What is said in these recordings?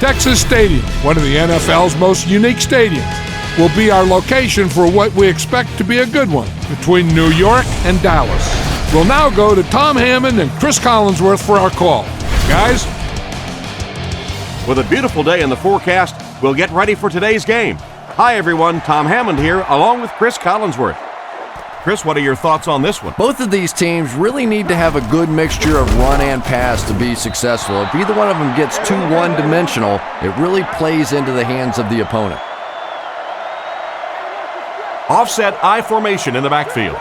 Texas Stadium, one of the NFL's most unique stadiums, will be our location for what we expect to be a good one between New York and Dallas. We'll now go to Tom Hammond and Chris Collinsworth for our call. Guys? With a beautiful day in the forecast, we'll get ready for today's game. Hi everyone, Tom Hammond here, along with Chris Collinsworth. Chris, what are your thoughts on this one? Both of these teams really need to have a good mixture of run and pass to be successful. If either one of them gets too one-dimensional, it really plays into the hands of the opponent. Offset I formation in the backfield.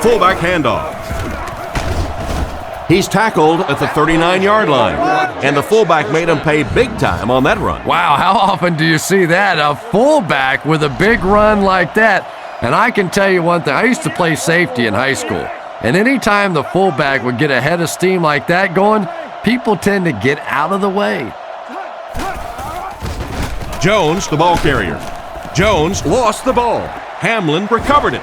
Fullback handoff. He's tackled at the 39-yard line, and the fullback made him pay big time on that run. Wow, how often do you see that? A fullback with a big run like that. And I can tell you one thing, I used to play safety in high school, and anytime the fullback would get a head of steam like that going, people tend to get out of the way. Jones, the ball carrier. Jones lost the ball. Hamlin recovered it.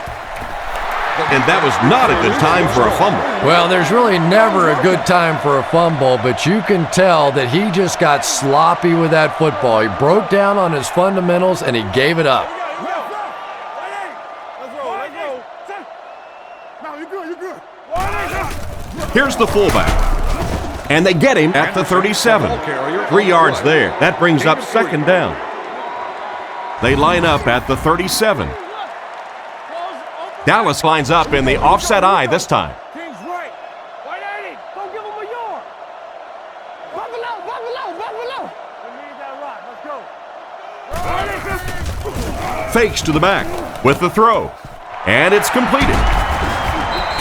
And that was not a good time for a fumble. Well, there's really never a good time for a fumble, but you can tell that he just got sloppy with that football. He broke down on his fundamentals, and he gave it up. Here's the fullback. And they get him at the 37. 3 yards there. That brings up second down. They line up at the 37. Dallas lines up in the offset I this time. Fakes to the back with the throw. And it's completed.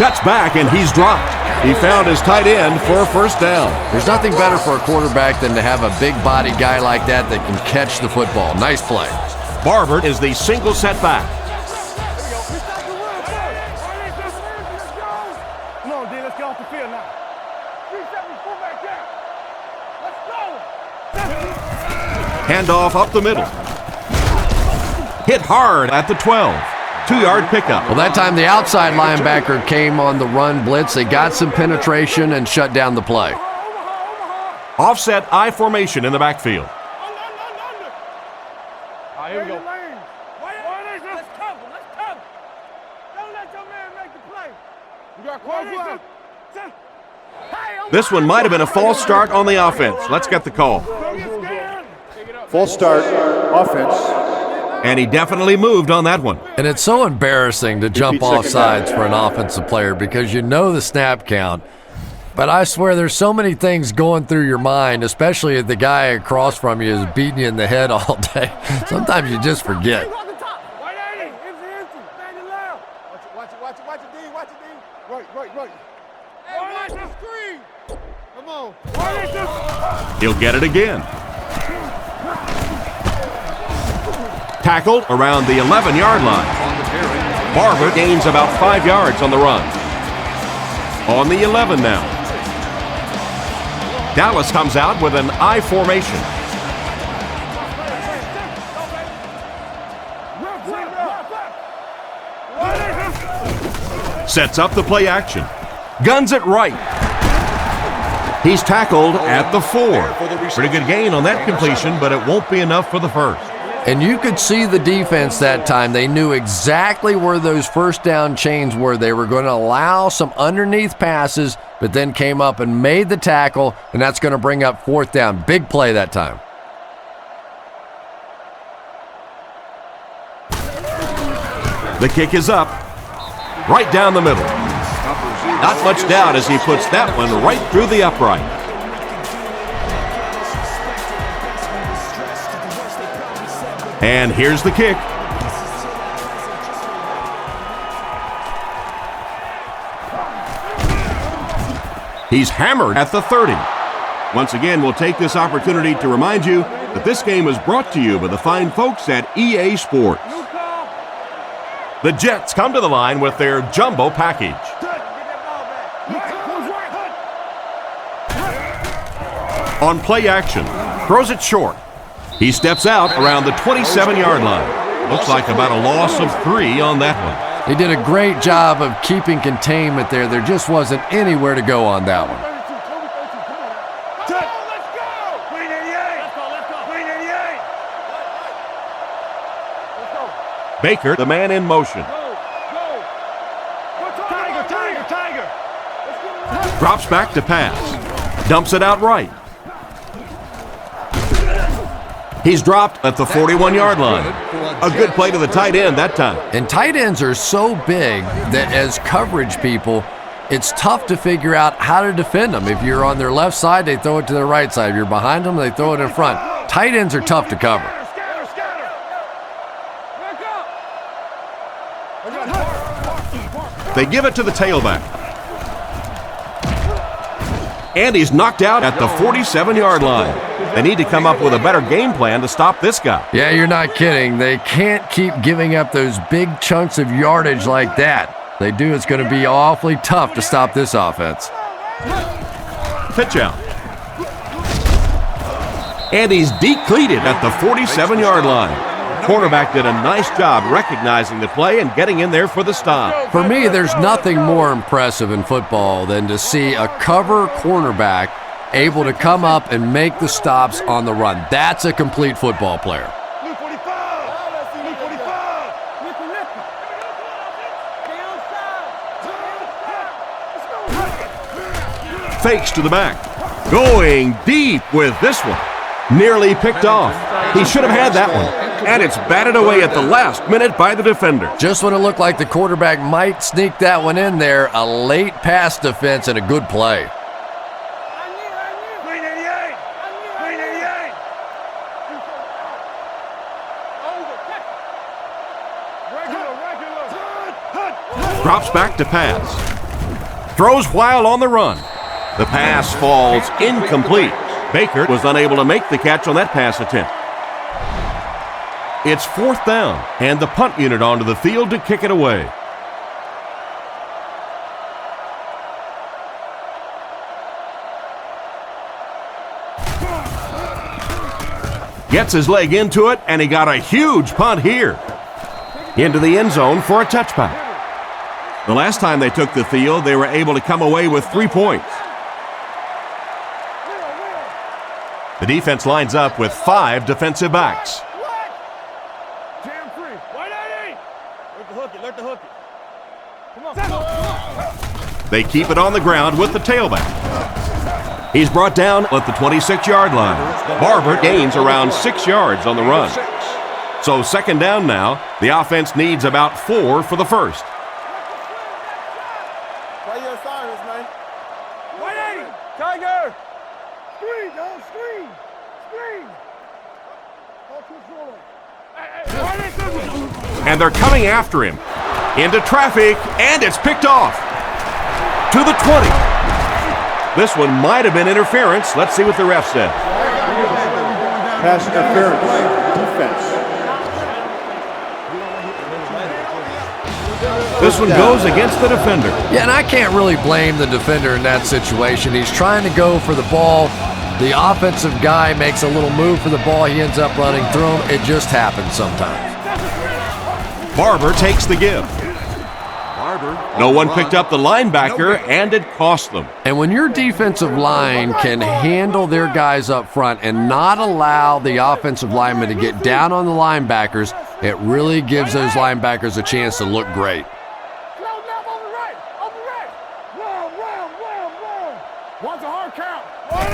Cuts back and he's dropped. He found his tight end for a first down. There's nothing better for a quarterback than to have a big-body guy like that can catch the football. Nice play. Barber is the single setback. Handoff up the middle. Hit hard at the 12. 2-yard pickup. Well, that time the outside linebacker came on the run blitz. They got some penetration and shut down the play. Offset I formation in the backfield. Here we go. This one might have been a false start on the offense. Let's get the call. False start, offense. And he definitely moved on that one. And it's so embarrassing to jump off sides for an offensive player because you know the snap count. But I swear there's so many things going through your mind, especially if the guy across from you is beating you in the head all day. Sometimes you just forget. He'll get it again. Tackled around the 11-yard line. Barber gains about 5 yards on the run. On the 11 now. Dallas comes out with an I formation. Sets up the play action. Guns it right. He's tackled at the 4. Pretty good gain on that completion, but it won't be enough for the first. And you could see the defense that time. They knew exactly where those first down chains were. They were going to allow some underneath passes, but then came up and made the tackle, and that's going to bring up fourth down. Big play that time. The kick is up, right down the middle. Not much doubt as he puts that one right through the upright. And here's the kick. He's hammered at the 30. Once again, we'll take this opportunity to remind you that this game is brought to you by the fine folks at EA Sports. The Jets come to the line with their jumbo package. On play action, throws it short. He steps out around the 27-yard line. Looks like about a loss of 3 on that one. He did a great job of keeping containment there. There just wasn't anywhere to go on that one. Baker, the man in motion. Tiger. Drops back to pass. Dumps it out right. He's dropped at the 41-yard line. A good play to the tight end that time. And tight ends are so big that as coverage people, it's tough to figure out how to defend them. If you're on their left side, they throw it to their right side. If you're behind them, they throw it in front. Tight ends are tough to cover. They give it to the tailback. And he's knocked out at the 47-yard line. They need to come up with a better game plan to stop this guy. Yeah, you're not kidding. They can't keep giving up those big chunks of yardage like that. If they do, it's going to be awfully tough to stop this offense. Pitch out. And he's decleated at the 47-yard line. Cornerback did a nice job recognizing the play and getting in there for the stop. For me, there's nothing more impressive in football than to see a cover cornerback able to come up and make the stops on the run. That's a complete football player. Fakes to the back. Going deep with this one. Nearly picked off. He should have had that one. And it's batted away at the last minute by the defender. Just when it looked like the quarterback might sneak that one in there, a late pass defense and a good play. Drops back to pass. Throws while on the run. The pass falls incomplete. Baker was unable to make the catch on that pass attempt. It's 4th down, and the punt unit onto the field to kick it away. Gets his leg into it, and he got a huge punt here. Into the end zone for a touchback. The last time they took the field, they were able to come away with 3 points. The defense lines up with 5 defensive backs. They keep it on the ground with the tailback. He's brought down at the 26-yard line. Barber gains around 6 yards on the run. So 2nd down now. The offense needs about 4 for the first. Tiger! Screen, dog, screen! And they're coming after him. Into traffic, and it's picked off. To the 20. This one might have been interference. Let's see what the ref said. Pass interference. Defense. This one goes against the defender. Yeah, and I can't really blame the defender in that situation. He's trying to go for the ball. The offensive guy makes a little move for the ball. He ends up running through him. It just happens sometimes. Barber takes the give. No one picked up the linebacker, and it cost them. And when your defensive line can handle their guys up front and not allow the offensive linemen to get down on the linebackers, it really gives those linebackers a chance to look great.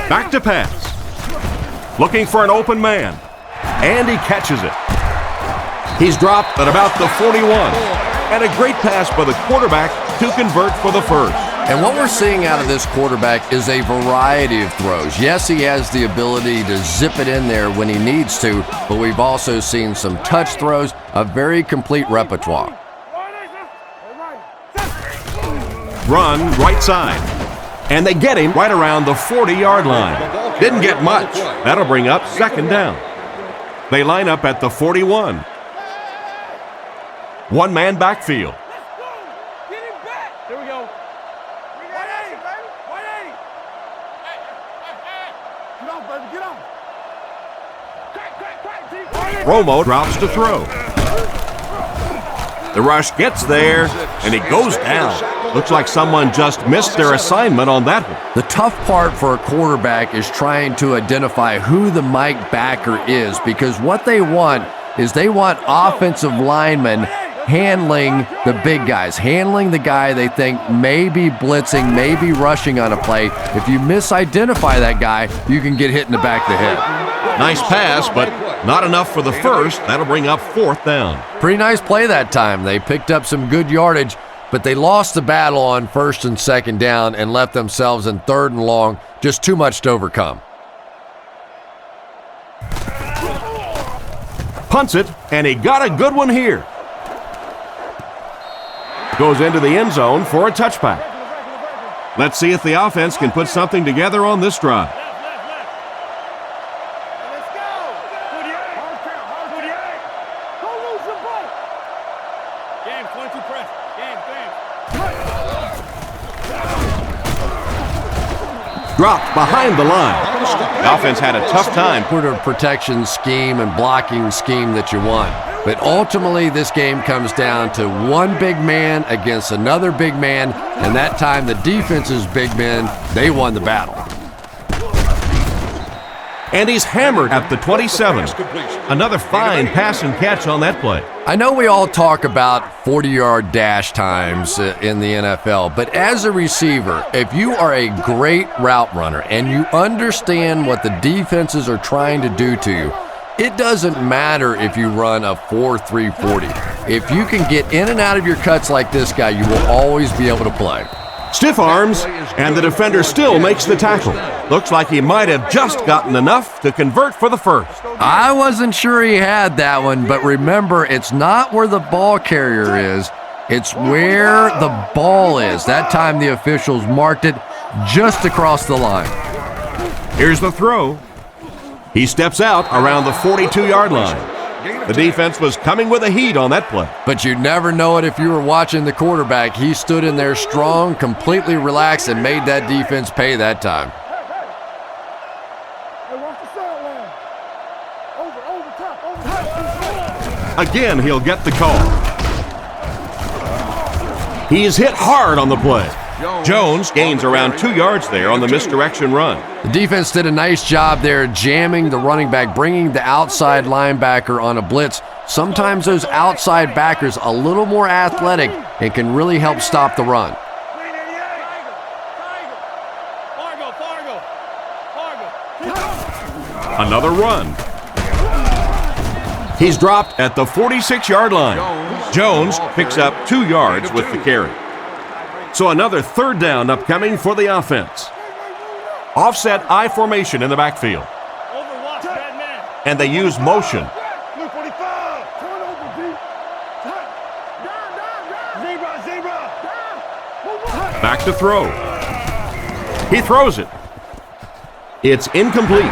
Back to pass. Looking for an open man. And he catches it. He's dropped at about the 41. And a great pass by the quarterback to convert for the first. And what we're seeing out of this quarterback is a variety of throws. Yes, he has the ability to zip it in there when he needs to, but we've also seen some touch throws, a very complete repertoire. Run right side. And they get him right around the 40-yard line. Didn't get much. That'll bring up 2nd down. They line up at the 41. One-man backfield. Get him back. There we go. 180, baby. 180. Get on, baby. Get on. Romo drops to throw. The rush gets there, and he goes down. Looks like someone just missed their assignment on that one. The tough part for a quarterback is trying to identify who the Mike backer is, because what they want is they want offensive linemen handling the big guys, handling the guy they think may be blitzing, may be rushing on a play. If you misidentify that guy, you can get hit in the back of the head. Nice pass, but not enough for the first. That'll bring up 4th down. Pretty nice play that time. They picked up some good yardage, but they lost the battle on 1st and 2nd down and left themselves in 3rd and long. Just too much to overcome. Punts it, and he got a good one here. Goes into the end zone for a touchback. Let's see if the offense can put something together on this drive. Let's go. 48. Don't lose your ball. Game 22 press. Game. Dropped behind the line. The offense had a tough time. Sort of protection scheme and blocking scheme that you want. But ultimately, this game comes down to one big man against another big man, and that time the defense's big men, they won the battle. And he's hammered at the 27. Another fine pass and catch on that play. I know we all talk about 40-yard dash times in the NFL, but as a receiver, if you are a great route runner and you understand what the defenses are trying to do to you, it doesn't matter if you run a 4.3 40. If you can get in and out of your cuts like this guy, you will always be able to play. Stiff arms, and the defender still makes the tackle. Looks like he might have just gotten enough to convert for the first. I wasn't sure he had that one, but remember, it's not where the ball carrier is, it's where the ball is. That time the officials marked it just across the line. Here's the throw. He steps out around the 42-yard line. The defense was coming with a heat on that play. But you never know it if you were watching the quarterback. He stood in there strong, completely relaxed, and made that defense pay that time. Again, he'll get the call. He's hit hard on the play. Jones gains around 2 yards there on the misdirection run. The defense did a nice job there jamming the running back, bringing the outside linebacker on a blitz. Sometimes those outside backers a little more athletic and can really help stop the run. Another run. He's dropped at the 46-yard line. Jones picks up 2 yards with the carry. So another 3rd down upcoming for the offense. Offset I formation in the backfield. And they use motion. Back to throw. He throws it. It's incomplete.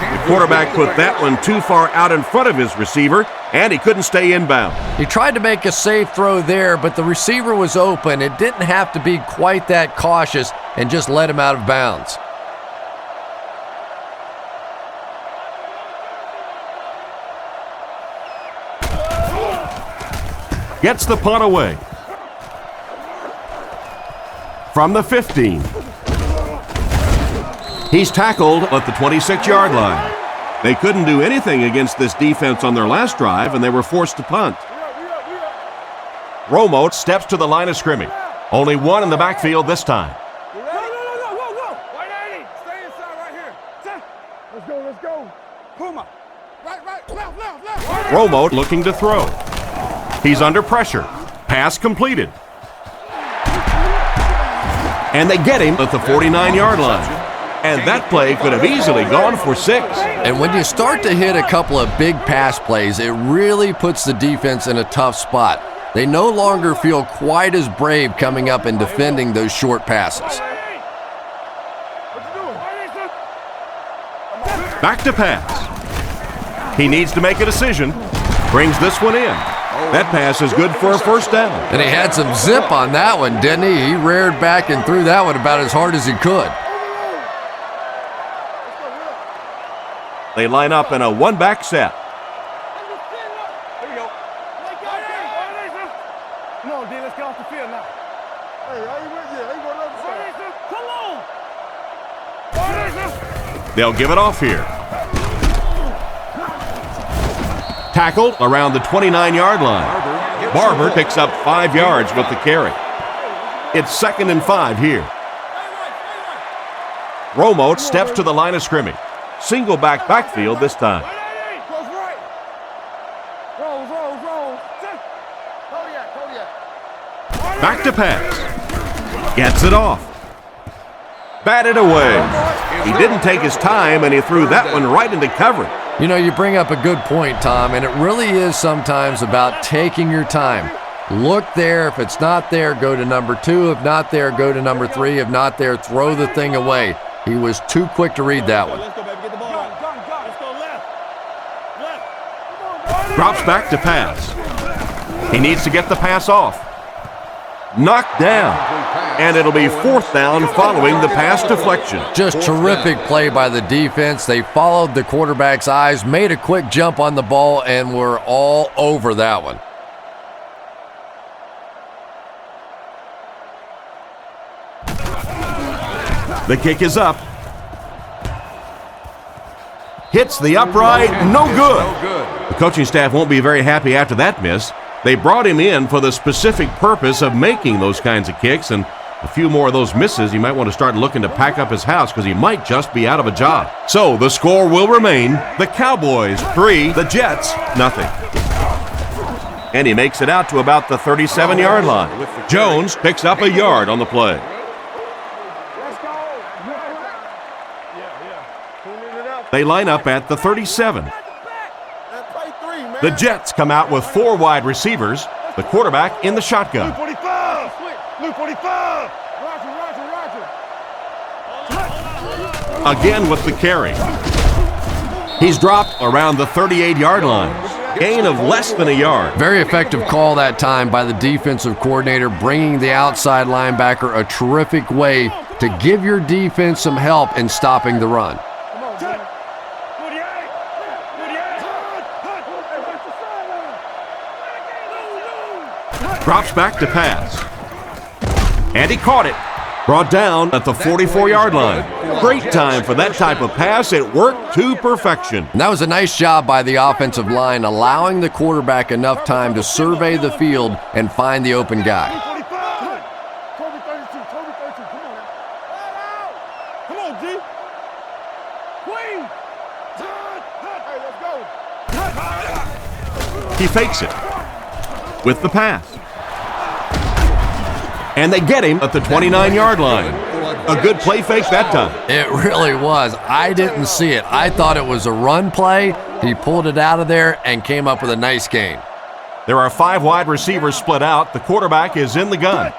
The quarterback put that one too far out in front of his receiver, and he couldn't stay inbound. He tried to make a safe throw there, but the receiver was open. It didn't have to be quite that cautious and just let him out of bounds. Gets the punt away. From the 15. He's tackled at the 26-yard line. They couldn't do anything against this defense on their last drive, and they were forced to punt. Romo steps to the line of scrimmage. Only one in the backfield this time. Stay inside right here. Let's go. Puma. Right, left. Romo looking to throw. He's under pressure. Pass completed. And they get him at the 49-yard line. And that play could have easily gone for 6. And when you start to hit a couple of big pass plays, it really puts the defense in a tough spot. They no longer feel quite as brave coming up and defending those short passes. Back to pass. He needs to make a decision. Brings this one in. That pass is good for a 1st down. And he had some zip on that one, didn't he? He reared back and threw that one about as hard as he could. They line up in a one-back set. They'll give it off here. Tackled around the 29-yard line. Barber picks up 5 yards with the carry. It's 2nd and 5 here. Romo steps to the line of scrimmage. Single backfield this time. Back to pass. Gets it off. Batted away. He didn't take his time, and he threw that one right into coverage. You know, you bring up a good point, Tom, and it really is sometimes about taking your time. Look there. If it's not there, go to number 2. If not there, go to number 3. If not there, throw the thing away. He was too quick to read that one. Drops back to pass. He needs to get the pass off. Knocked down. And it'll be 4th down following the pass deflection. Just terrific play by the defense. They followed the quarterback's eyes, made a quick jump on the ball, and were all over that one. The kick is up. Hits the upright, no good. The coaching staff won't be very happy after that miss. They brought him in for the specific purpose of making those kinds of kicks, and a few more of those misses, he might want to start looking to pack up his house because he might just be out of a job. So the score will remain the Cowboys 3, the Jets nothing. And he makes it out to about the 37-yard line. Jones picks up a yard on the play. They line up at the 37. The Jets come out with 4 wide receivers, the quarterback in the shotgun. Again with the carry. He's dropped around the 38-yard line. Gain of less than a yard. Very effective call that time by the defensive coordinator, bringing the outside linebacker a terrific way to give your defense some help in stopping the run. Drops back to pass. And he caught it. Brought down at the 44-yard line. Great time for that type of pass. It worked to perfection. And that was a nice job by the offensive line, allowing the quarterback enough time to survey the field and find the open guy. He fakes it with the pass. And they get him at the 29-yard line. A good play fake that time. It really was. I didn't see it. I thought it was a run play. He pulled it out of there and came up with a nice gain. There are 5 wide receivers split out. The quarterback is in the gun.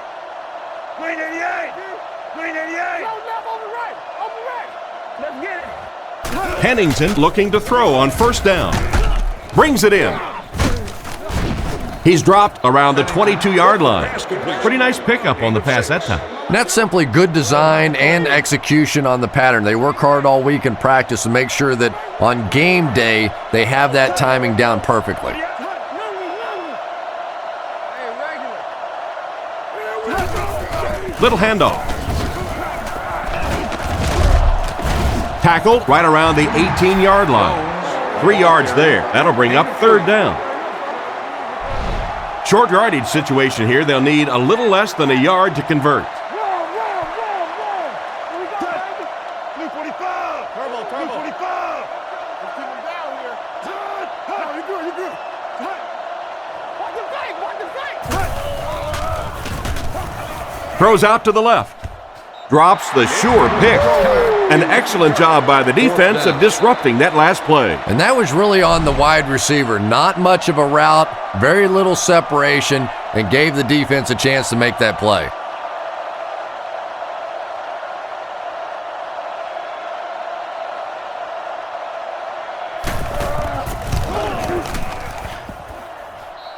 Pennington looking to throw on 1st down. Brings it in. He's dropped around the 22-yard line. Pretty nice pickup on the pass that time. And that's simply good design and execution on the pattern. They work hard all week in practice to make sure that on game day they have that timing down perfectly. Little handoff. Tackled right around the 18-yard line. 3 yards there. That'll bring up 3rd down. Short yardage situation here. They'll need a little less than a yard to convert. Throws out to the left. Drops the sure pick. An excellent job by the defense of disrupting that last play. And that was really on the wide receiver. Not much of a route, very little separation, and gave the defense a chance to make that play.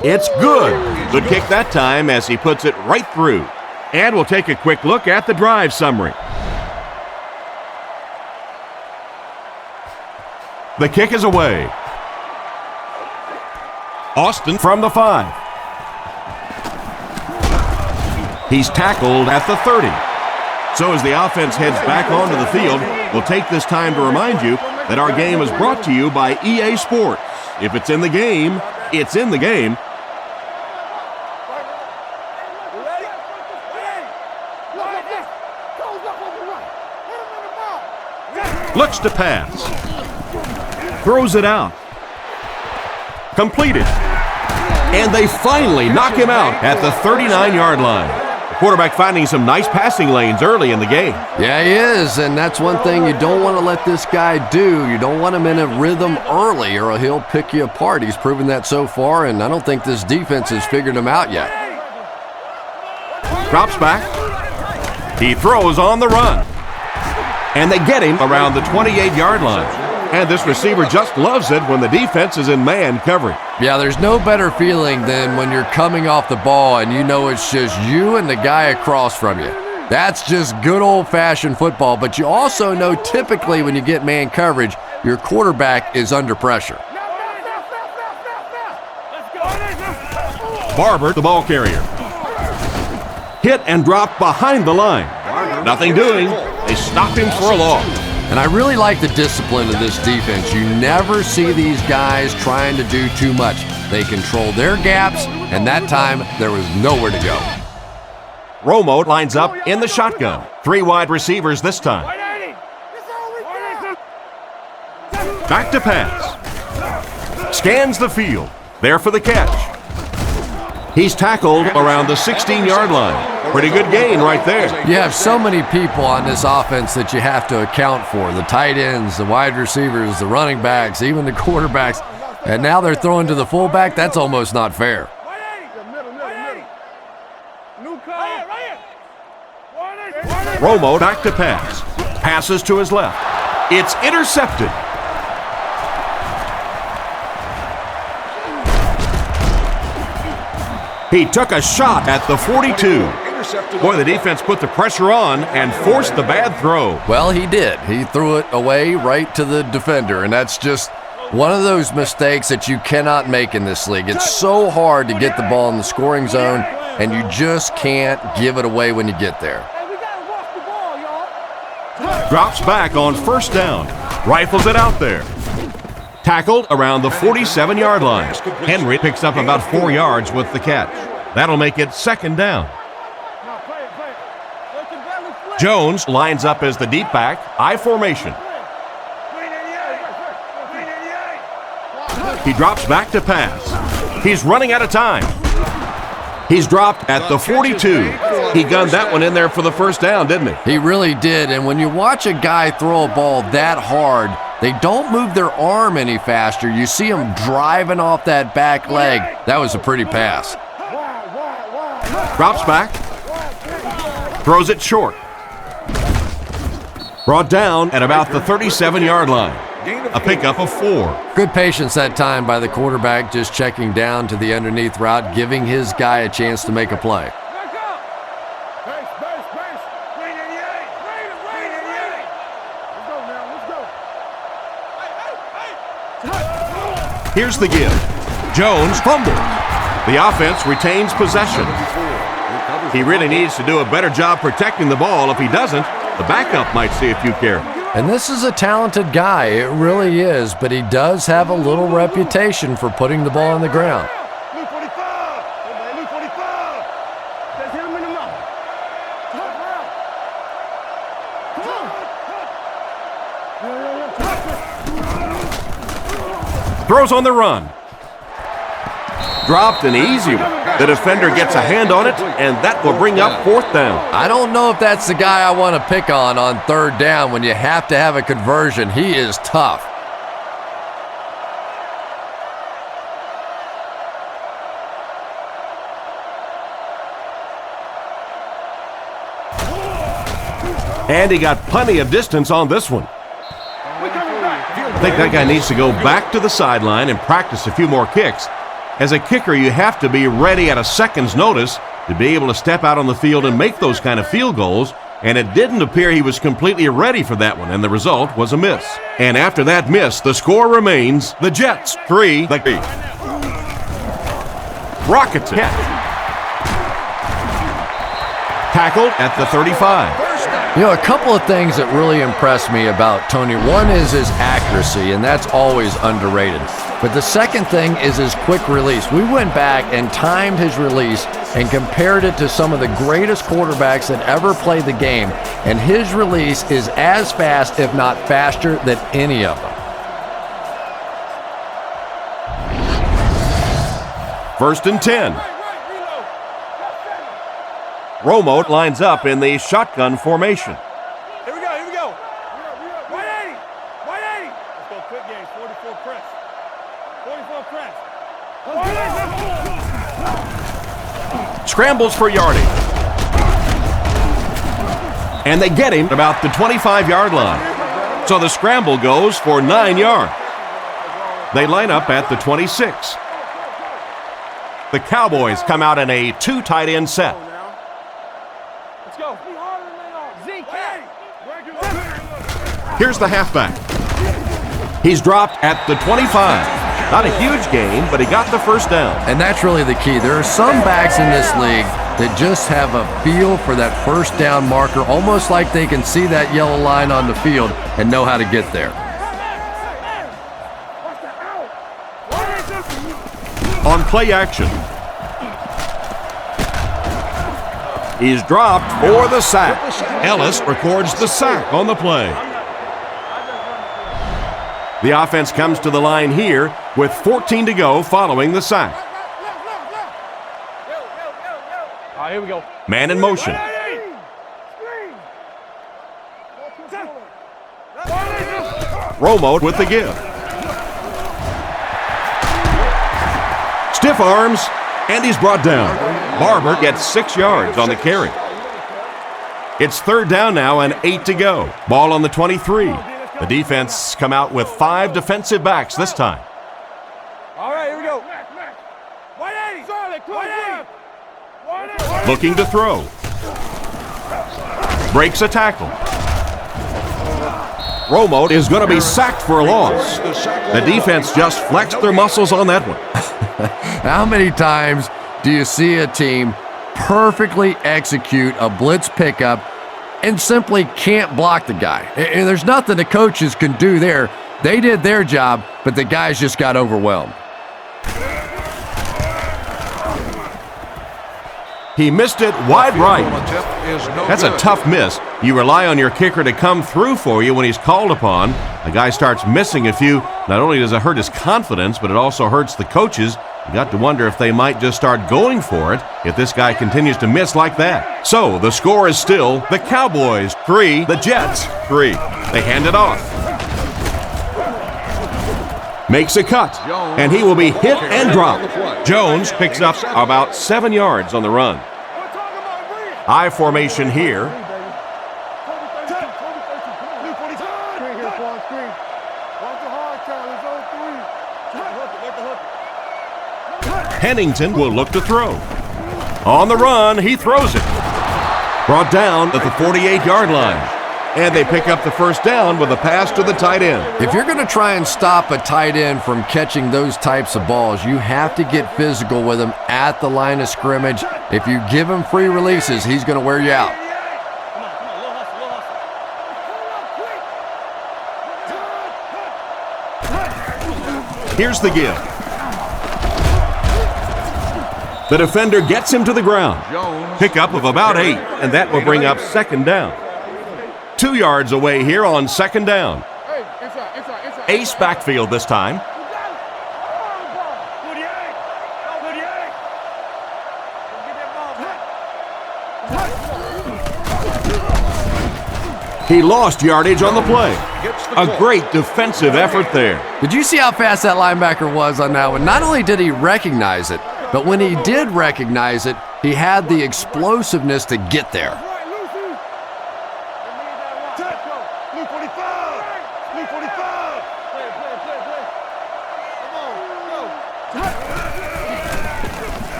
It's good. Good kick that time as he puts it right through. And we'll take a quick look at the drive summary. The kick is away. Austin from the 5. He's tackled at the 30. So as the offense heads back onto the field, we'll take this time to remind you that our game is brought to you by EA Sports. If it's in the game, it's in the game. Looks to pass. Throws it out. Completed. And they finally knock him out at the 39-yard line. The quarterback finding some nice passing lanes early in the game. Yeah, he is, and that's one thing you don't want to let this guy do. You don't want him in a rhythm early or he'll pick you apart. He's proven that so far, and I don't think this defense has figured him out yet. Drops back. He throws on the run. And they get him around the 28-yard line. And this receiver just loves it when the defense is in man coverage. Yeah, there's no better feeling than when you're coming off the ball and you know it's just you and the guy across from you. That's just good old-fashioned football, but you also know typically when you get man coverage, your quarterback is under pressure. Barber, the ball carrier. Hit and dropped behind the line. Nothing doing. They stop him for a loss. And I really like the discipline of this defense. You never see these guys trying to do too much. They control their gaps, and that time there was nowhere to go. Romo lines up in the shotgun. 3 wide receivers this time. Back to pass. Scans the field. There for the catch. He's tackled around the 16-yard line. Pretty good gain right there. You have so many people on this offense that you have to account for. The tight ends, the wide receivers, the running backs, even the quarterbacks. And now they're throwing to the fullback. That's almost not fair. Romo back to pass. Passes to his left. It's intercepted. He took a shot at the 42. Boy, the defense put the pressure on and forced the bad throw. Well, he did. He threw it away right to the defender, and that's just one of those mistakes that you cannot make in this league. It's so hard to get the ball in the scoring zone, and you just can't give it away when you get there. Drops back on first down. Rifles it out there. Tackled around the 47-yard line. Henry picks up about 4 yards with the catch. That'll make it second down. Jones lines up as the deep back, I formation. He drops back to pass. He's running out of time. He's dropped at the 42. He gunned that one in there for the first down, didn't he? He really did, and when you watch a guy throw a ball that hard, they don't move their arm any faster. You see them driving off that back leg. That was a pretty pass. Drops back. Throws it short. Brought down at about the 37-yard line. A pickup of 4. Good patience that time by the quarterback, just checking down to the underneath route, giving his guy a chance to make a play. Here's the give. Jones fumbles. The offense retains possession. He really needs to do a better job protecting the ball. If he doesn't, the backup might see a few carries. And this is a talented guy, it really is, but he does have a little reputation for putting the ball on the ground. Throws on the run. Dropped an easy one. The defender gets a hand on it, and that will bring up fourth down. I don't know if that's the guy I want to pick on third down when you have to have a conversion. He is tough. And he got plenty of distance on this one. I think that guy needs to go back to the sideline and practice a few more kicks. As a kicker, you have to be ready at a second's notice to be able to step out on the field and make those kind of field goals, and it didn't appear he was completely ready for that one, and the result was a miss. And after that miss, the score remains the Jets 3. Rockets it. Tackled at the 35. You know, a couple of things that really impress me about Tony. One is his accuracy, and that's always underrated. But the second thing is his quick release. We went back and timed his release and compared it to some of the greatest quarterbacks that ever played the game. And his release is as fast, if not faster, than any of them. First and 10. Romo lines up in the shotgun formation. Here we go. 180. Let's go quick game, 44 press. 44 press. Scrambles for yardage. And they get him about the 25-yard line. So the scramble goes for 9 yards. They line up at the 26. The Cowboys come out in a 2 tight end set. Let's go. Here's the halfback. He's dropped at the 25. Not a huge gain, but he got the first down. And that's really the key. There are some backs in this league that just have a feel for that first down marker, almost like they can see that yellow line on the field and know how to get there. On play action. He's dropped for the sack. Ellis records the sack on the play. The offense comes to the line here with 14 to go following the sack. All right, here we go. Man in motion. Romo with the give. Stiff arms, and he's brought down. Barber gets 6 yards on the carry. It's third down now and 8 to go. Ball on the 23. The defense come out with 5 defensive backs this time. All right, here we go. 180. Looking to throw. Breaks a tackle. Romo is going to be sacked for a loss. The defense just flexed their muscles on that one. How many times do you see a team perfectly execute a blitz pickup and simply can't block the guy? And there's nothing the coaches can do there. They did their job, but the guys just got overwhelmed. He missed it wide right. That's a tough miss. You rely on your kicker to come through for you when he's called upon. The guy starts missing a few. Not only does it hurt his confidence, but it also hurts the coaches. You got to wonder if they might just start going for it if this guy continues to miss like that. So the score is still the Cowboys 3, the Jets 3. They hand it off. Makes a cut, and he will be hit and dropped. Jones picks up about 7 yards on the run. I formation here. Pennington will look to throw. On the run, he throws it. Brought down at the 48-yard line. And they pick up the first down with a pass to the tight end. If you're going to try and stop a tight end from catching those types of balls, you have to get physical with him at the line of scrimmage. If you give him free releases, he's going to wear you out. Here's the give. The defender gets him to the ground. Pickup of about 8, and that will bring up second down. 2 yards away here on second down. Ace backfield this time. He lost yardage on the play. A great defensive effort there. Did you see how fast that linebacker was on that one? Not only did he recognize it, but when he did recognize it, he had the explosiveness to get there.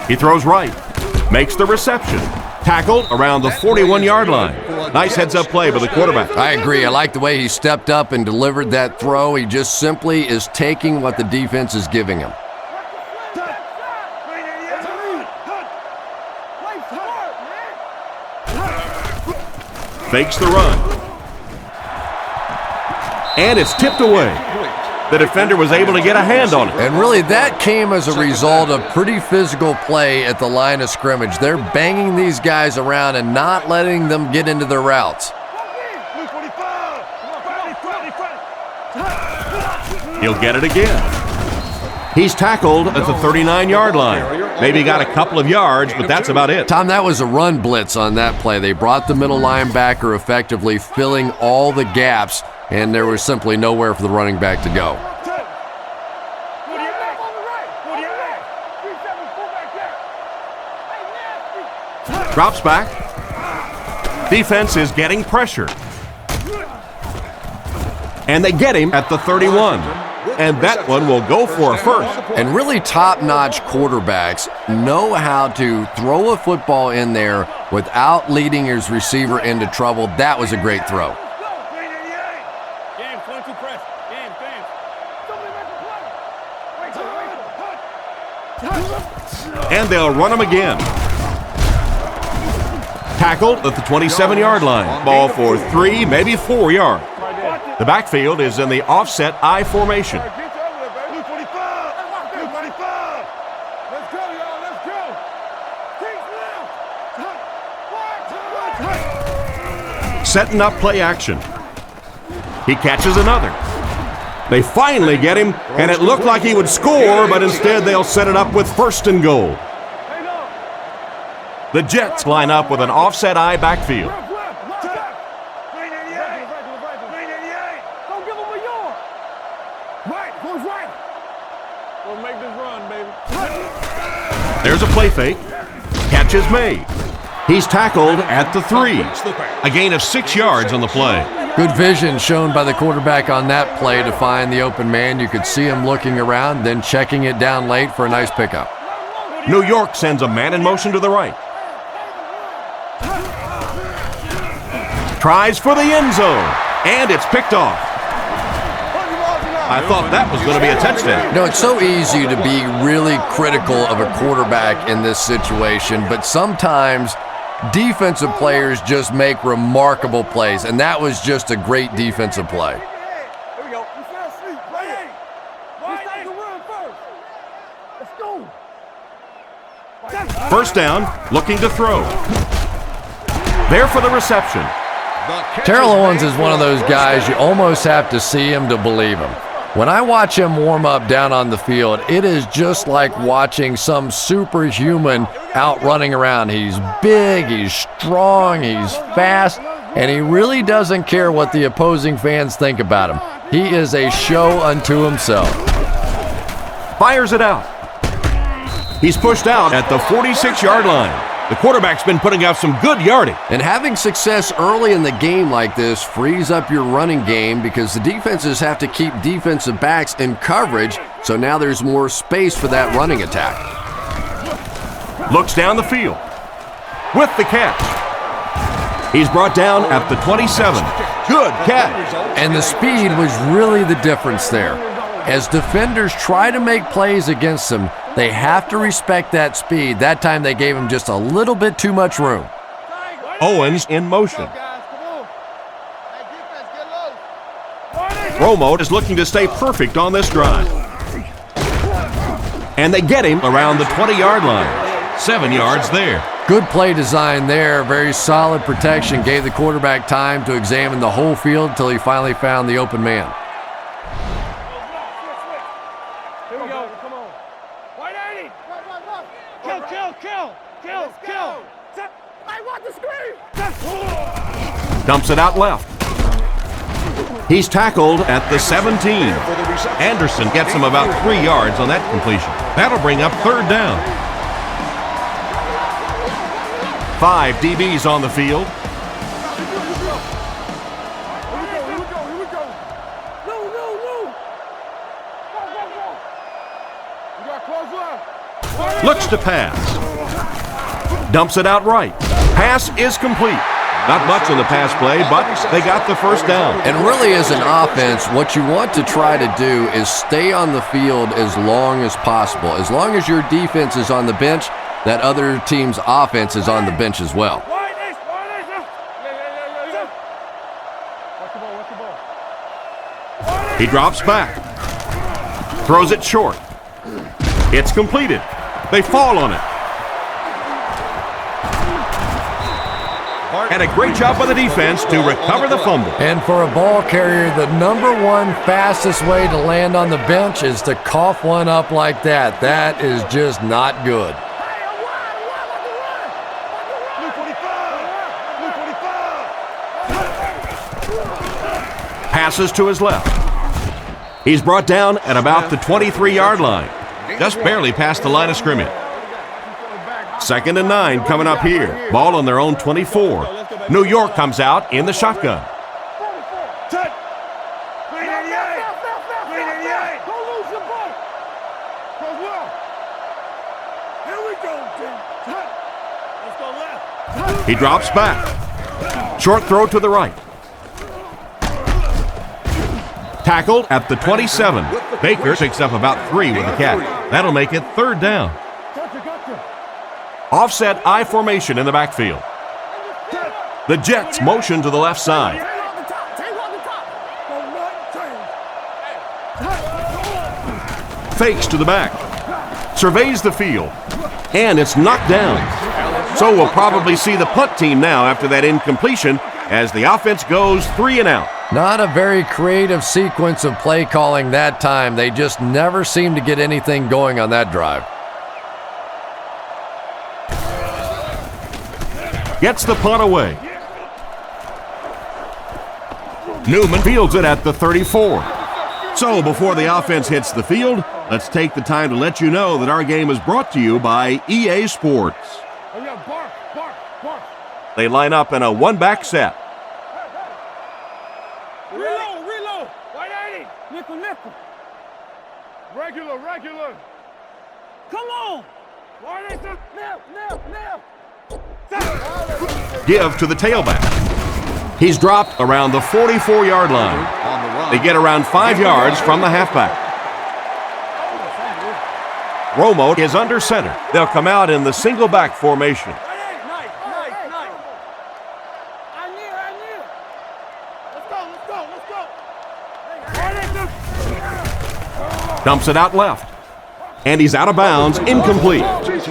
He throws right, makes the reception. Tackled around the 41-yard line. Nice heads-up play by the quarterback. I agree. I like the way he stepped up and delivered that throw. He just simply is taking what the defense is giving him. fakes the run. And it's tipped away. The defender was able to get a hand on it. And really, that came as a result of pretty physical play at the line of scrimmage. They're banging these guys around and not letting them get into their routes. He'll get it again. He's tackled at the 39-yard line. Maybe got a couple of yards, but that's about it. Tom, that was a run blitz on that play. They brought the middle linebacker effectively, filling all the gaps, and there was simply nowhere for the running back to go. Drops back. Defense is getting pressure. And they get him at the 31. And that one will go for a first. And really top-notch quarterbacks know how to throw a football in there without leading his receiver into trouble. That was a great throw. And they'll run him again. Tackled at the 27-yard line. Ball for 3, maybe 4 yards. The backfield is in the offset I formation. Setting up play action. He catches another. They finally get him, and it looked like he would score, but instead they'll set it up with 1st and goal. The Jets line up with an offset I backfield. There's a play fake. Catch is made. He's tackled at the 3. A gain of 6 yards on the play. Good vision shown by the quarterback on that play to find the open man. You could see him looking around, then checking it down late for a nice pickup. New York sends a man in motion to the right. Tries for the end zone, and it's picked off. I thought that was going to be a touchdown. You know, it's so easy to be really critical of a quarterback in this situation, but sometimes defensive players just make remarkable plays, and that was just a great defensive play. First down, looking to throw. There for the reception. Terrell Owens is one of those guys you almost have to see him to believe him. When I watch him warm up down on the field, it is just like watching some superhuman out running around. He's big, he's strong, he's fast, and he really doesn't care what the opposing fans think about him. He is a show unto himself. Fires it out. He's pushed out at the 46-yard line. The quarterback's been putting out some good yardage. And having success early in the game like this frees up your running game because the defenses have to keep defensive backs in coverage, so now there's more space for that running attack. Looks down the field with the catch. He's brought down at the 27. Good catch. And the speed was really the difference there. As defenders try to make plays against them, they have to respect that speed. That time they gave him just a little bit too much room. Owens in motion. Romo is looking to stay perfect on this drive. And they get him around the 20-yard line. 7 yards there. Good play design there. Very solid protection. Gave the quarterback time to examine the whole field until he finally found the open man. Dumps it out left. He's tackled at the 17. Anderson gets him about 3 yards on that completion. That'll bring up 3rd down. 5 DBs on the field. Looks to pass. Dumps it out right. Pass is complete. Not much on the pass play, but they got the first down. And really, as an offense, what you want to try to do is stay on the field as long as possible. As long as your defense is on the bench, that other team's offense is on the bench as well. He drops back. Throws it short. It's completed. They fall on it. And a great job by the defense to recover the fumble. And for a ball carrier, the #1 fastest way to land on the bench is to cough one up like that. That is just not good. Passes to his left. He's brought down at about the 23-yard line. Just barely past the line of scrimmage. 2nd and 9 coming up here. Ball on their own 24. New York comes out in the shotgun. He drops back. Short throw to the right. Tackled at the 27. Baker picks up about 3 with the catch. That'll make it 3rd down. Offset I formation in the backfield. The Jets motion to the left side. Fakes to the back. Surveys the field. And it's knocked down. So we'll probably see the punt team now after that incompletion as the offense goes 3 and out. Not a very creative sequence of play calling that time. They just never seem to get anything going on that drive. Gets the punt away. Newman fields it at the 34. So before the offense hits the field, let's take the time to let you know that our game is brought to you by EA Sports. They line up in a one-back set. Reload. 180. Nickel. Regular. Come on. Give to the tailback. He's dropped around the 44-yard line. They get around 5 yards from the halfback. Romo is under center. They'll come out in the single back formation. Dumps it out left. And he's out of bounds, incomplete.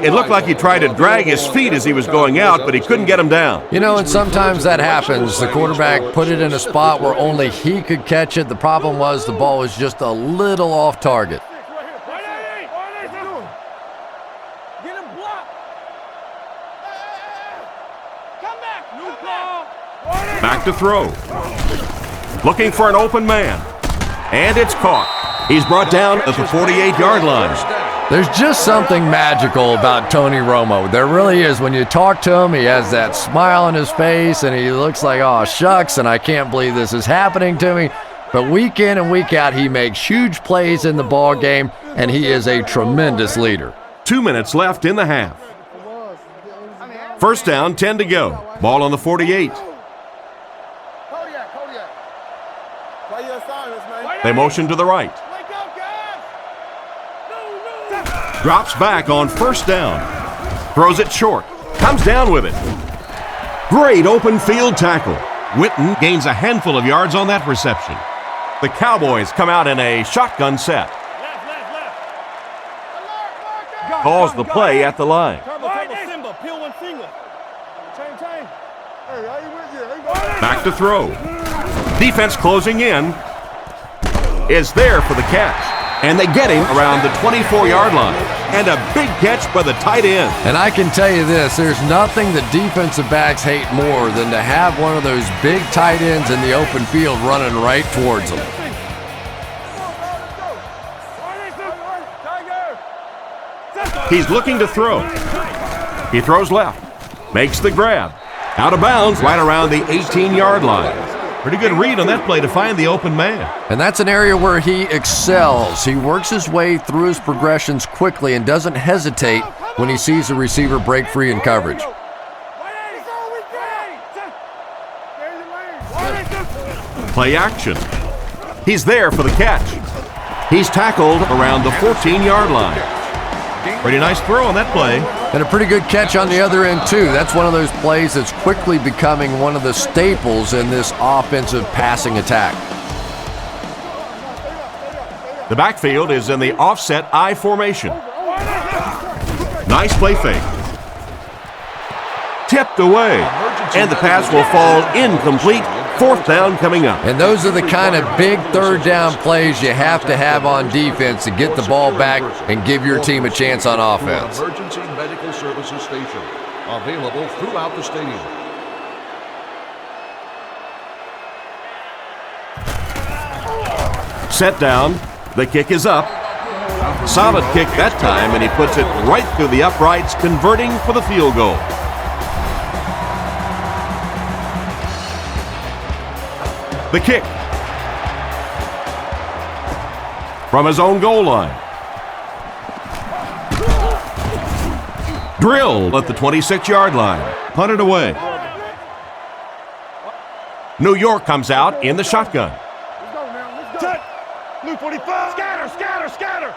It looked like he tried to drag his feet as he was going out, but he couldn't get him down. You know, and sometimes that happens. The quarterback put it in a spot where only he could catch it. The problem was the ball was just a little off target. Back to throw. Looking for an open man. And it's caught. He's brought down at the 48-yard line. There's just something magical about Tony Romo. There really is. When you talk to him, he has that smile on his face, and he looks like, oh, shucks, and I can't believe this is happening to me. But week in and week out, he makes huge plays in the ball game, and he is a tremendous leader. 2 minutes left in the half. First down, 10 to go. Ball on the 48. They motion to the right. Drops back on first down. Throws it short. Comes down with it. Great open field tackle. Witten gains a handful of yards on that reception. The Cowboys come out in a shotgun set. Calls the play at the line. Back to throw. Defense closing in. Is there for the catch. And they get him around the 24-yard line. And a big catch by the tight end. And I can tell you this, there's nothing the defensive backs hate more than to have one of those big tight ends in the open field running right towards them. He's looking to throw. He throws left. Makes the grab. Out of bounds right around the 18-yard line. Pretty good read on that play to find the open man. And that's an area where he excels. He works his way through his progressions quickly and doesn't hesitate when he sees a receiver break free in coverage. Play action. He's there for the catch. He's tackled around the 14-yard line. Pretty nice throw on that play. And a pretty good catch on the other end, too. That's one of those plays that's quickly becoming one of the staples in this offensive passing attack. The backfield is in the offset I formation. Nice play fake. Tipped away. And the pass will fall incomplete. 4th down coming up. And those are the kind of big 3rd down plays you have to have on defense to get the ball back and give your team a chance on offense. Emergency medical services station available throughout the stadium. Set down. The kick is up. Solid kick that time, and he puts it right through the uprights, converting for the field goal. The kick from his own goal line. Drilled at the 26-yard line. Punted away. New York comes out in the shotgun. Blue 45. Scatter, scatter, scatter.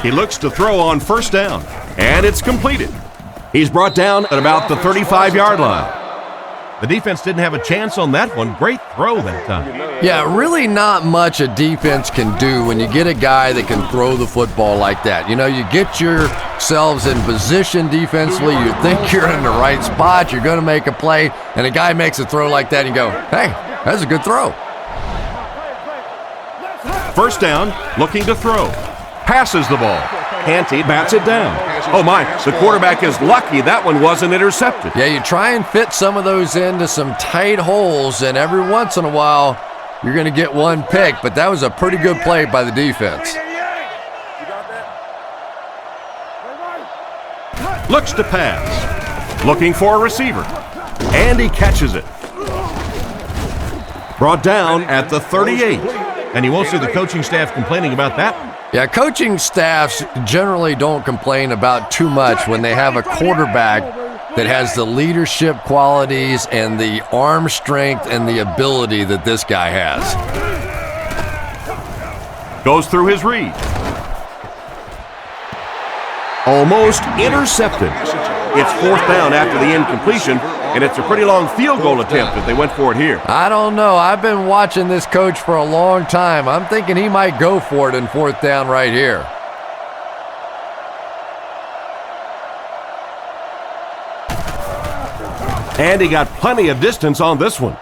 He looks to throw on 1st down, and it's completed. He's brought down at about the 35-yard line. The defense didn't have a chance on that one. Great throw that time. Yeah, really not much a defense can do when you get a guy that can throw the football like that. You know, you get yourselves in position defensively, you think you're in the right spot, you're going to make a play, and a guy makes a throw like that, and you go, hey, that's a good throw. 1st down, looking to throw. Passes the ball. Canty bats it down. Oh my, the quarterback is lucky that one wasn't intercepted. Yeah, you try and fit some of those into some tight holes, and every once in a while, you're going to get one pick, but that was a pretty good play by the defense. Looks to pass. Looking for a receiver. And he catches it. Brought down at the 38. And you won't see the coaching staff complaining about that. Yeah, coaching staffs generally don't complain about too much when they have a quarterback that has the leadership qualities and the arm strength and the ability that this guy has. Goes through his read. Almost intercepted. It's 4th down after the incompletion, and it's a pretty long field goal attempt if they went for it here. I don't know. I've been watching this coach for a long time. I'm thinking he might go for it in 4th down right here. And he got plenty of distance on this one.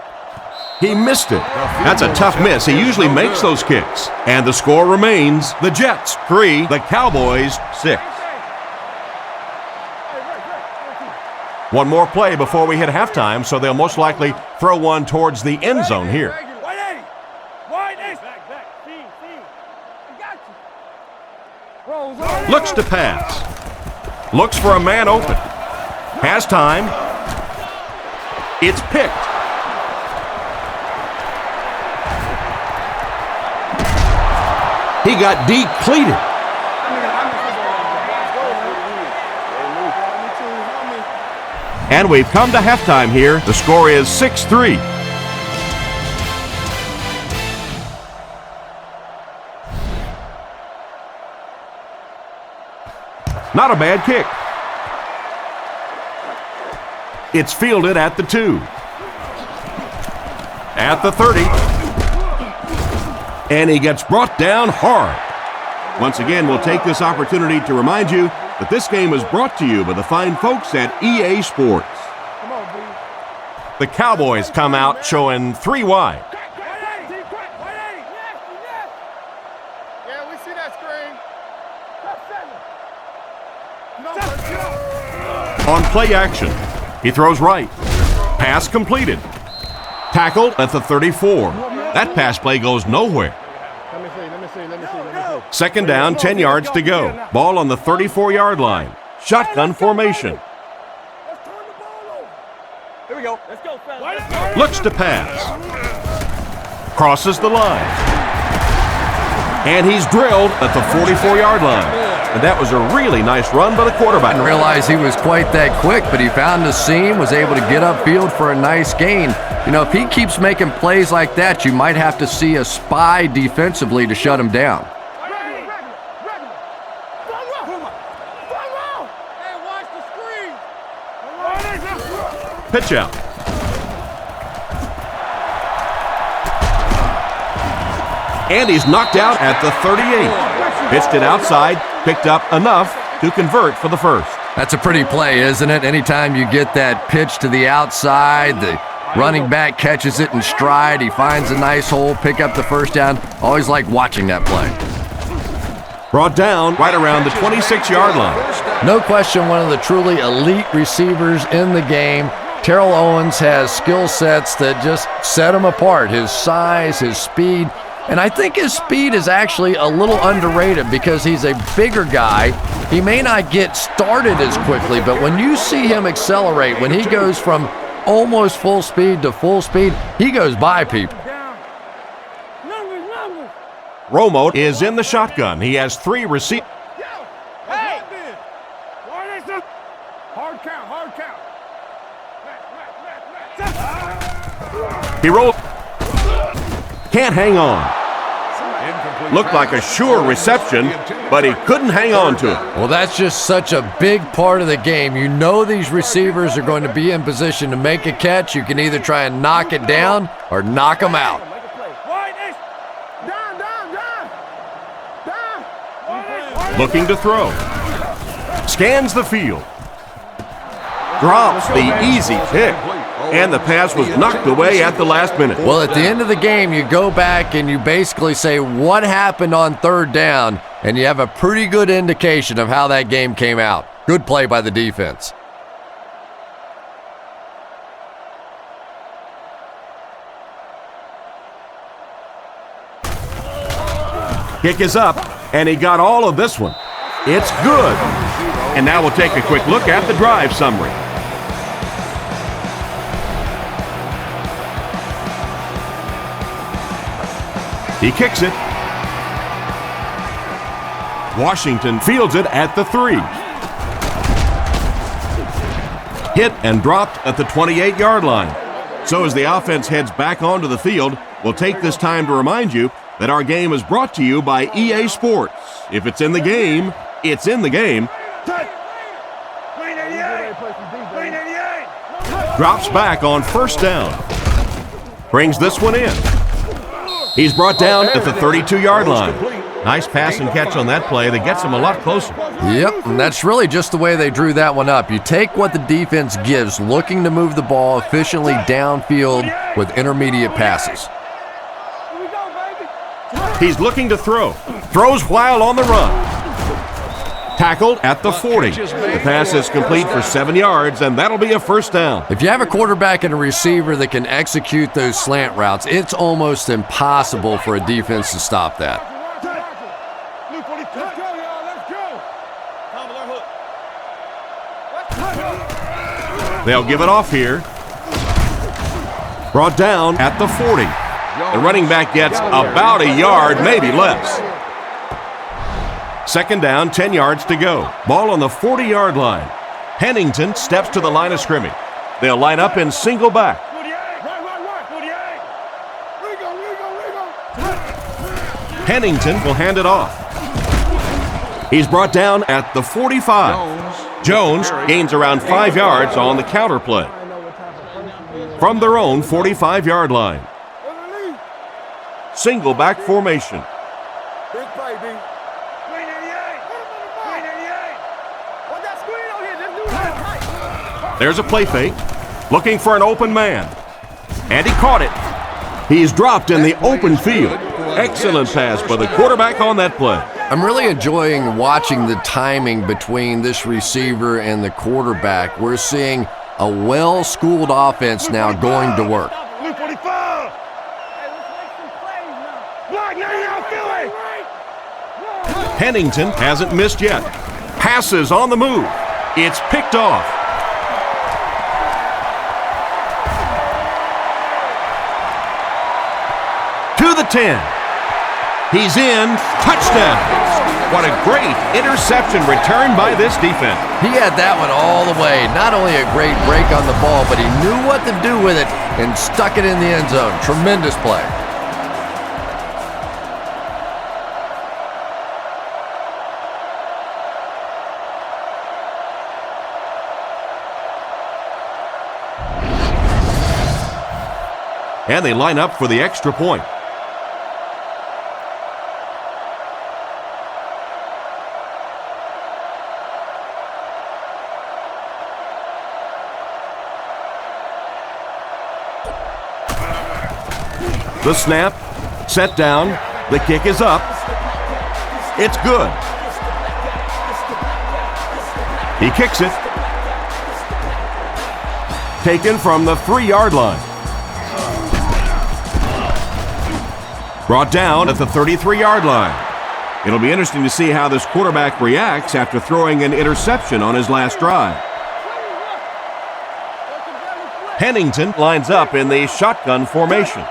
He missed it. That's a tough miss. He usually makes those kicks. And the score remains the Jets 3, the Cowboys 6. One more play before we hit halftime, so they'll most likely throw one towards the end zone here. Looks to pass. Looks for a man open. Has time. It's picked. He got depleted. And we've come to halftime here. The score is 6-3. Not a bad kick. It's fielded at the 2. At the 30. And he gets brought down hard. Once again, we'll take this opportunity to remind you that this game is brought to you by the fine folks at EA Sports. The Cowboys come out showing 3 wide. Yeah, we see that screen. On play action, he throws right. Pass completed. Tackled at the 34. That pass play goes nowhere. Let me see. 2nd down, 10 yards to go. Ball on the 34-yard line. Shotgun formation. Here we go. Let's go, fellas. Looks to pass. Crosses the line. And he's drilled at the 44-yard line. And that was a really nice run by the quarterback. I didn't realize he was quite that quick, but he found the seam, was able to get upfield for a nice gain. You know, if he keeps making plays like that, you might have to see a spy defensively to shut him down. pitch out. And he's knocked out at the 38. Pitched it outside, picked up enough to convert for the first. That's a pretty play, isn't it? Anytime you get that pitch to the outside, the running back catches it in stride, he finds a nice hole, pick up the first down. Always like watching that play. Brought down right around the 26-yard line. No question, one of the truly elite receivers in the game. Terrell Owens has skill sets that just set him apart. His size, his speed. And I think his speed is actually a little underrated because he's a bigger guy. He may not get started as quickly, but when you see him accelerate, when he goes from almost full speed to full speed, he goes by people. Romo is in the shotgun. He has 3 receivers. Hey! Hard count. He rolls. Can't hang on. Looked like a sure reception, but he couldn't hang on to it. Well, that's just such a big part of the game. You know these receivers are going to be in position to make a catch. You can either try and knock it down or knock them out. Looking to throw. Scans the field. Drops the easy pick. And the pass was knocked away at the last minute. Well, at the end of the game, you go back and you basically say what happened on third down, and you have a pretty good indication of how that game came out. Good play by the defense. Kick is up, and he got all of this one. It's good. And now we'll take a quick look at the drive summary. He kicks it. Washington fields it at the 3. Hit and dropped at the 28-yard line. So as the offense heads back onto the field, we'll take this time to remind you that our game is brought to you by EA Sports. If it's in the game, it's in the game. Drops back on first down. Brings this one in. He's brought down at the 32-yard line. Nice pass and catch on that play that gets him a lot closer. Yep, and that's really just the way they drew that one up. You take what the defense gives, looking to move the ball efficiently downfield with intermediate passes. He's looking to throw. Throws while on the run. Tackled at the 40. The pass is complete for 7 yards, and that'll be a first down. If you have a quarterback and a receiver that can execute those slant routes, it's almost impossible for a defense to stop that. They'll give it off here. Brought down at the 40. The running back gets about a yard, maybe less. Second down, 10 yards to go. Ball on the 40-yard line. Pennington steps to the line of scrimmage. They'll line up in single back. Pennington will hand it off. He's brought down at the 45. Jones gains around 5 yards on the counter play. From their own 45-yard line. Single back formation. There's a play fake, looking for an open man. And he caught it. He's dropped in the open field. Excellent pass by the quarterback on that play. I'm really enjoying watching the timing between this receiver and the quarterback. We're seeing a well-schooled offense now going to work. Pennington hasn't missed yet. Passes on the move. It's picked off. To the 10. He's in. Touchdown. What a great interception return by this defense. He had that one all the way. Not only a great break on the ball, but he knew what to do with it and stuck it in the end zone. Tremendous play. And they line up for the extra point. The snap, set down, the kick is up. It's good. He kicks it. Taken from the 3-yard line. Brought down at the 33-yard line. It'll be interesting to see how this quarterback reacts after throwing an interception on his last drive. Pennington lines up in the shotgun formation.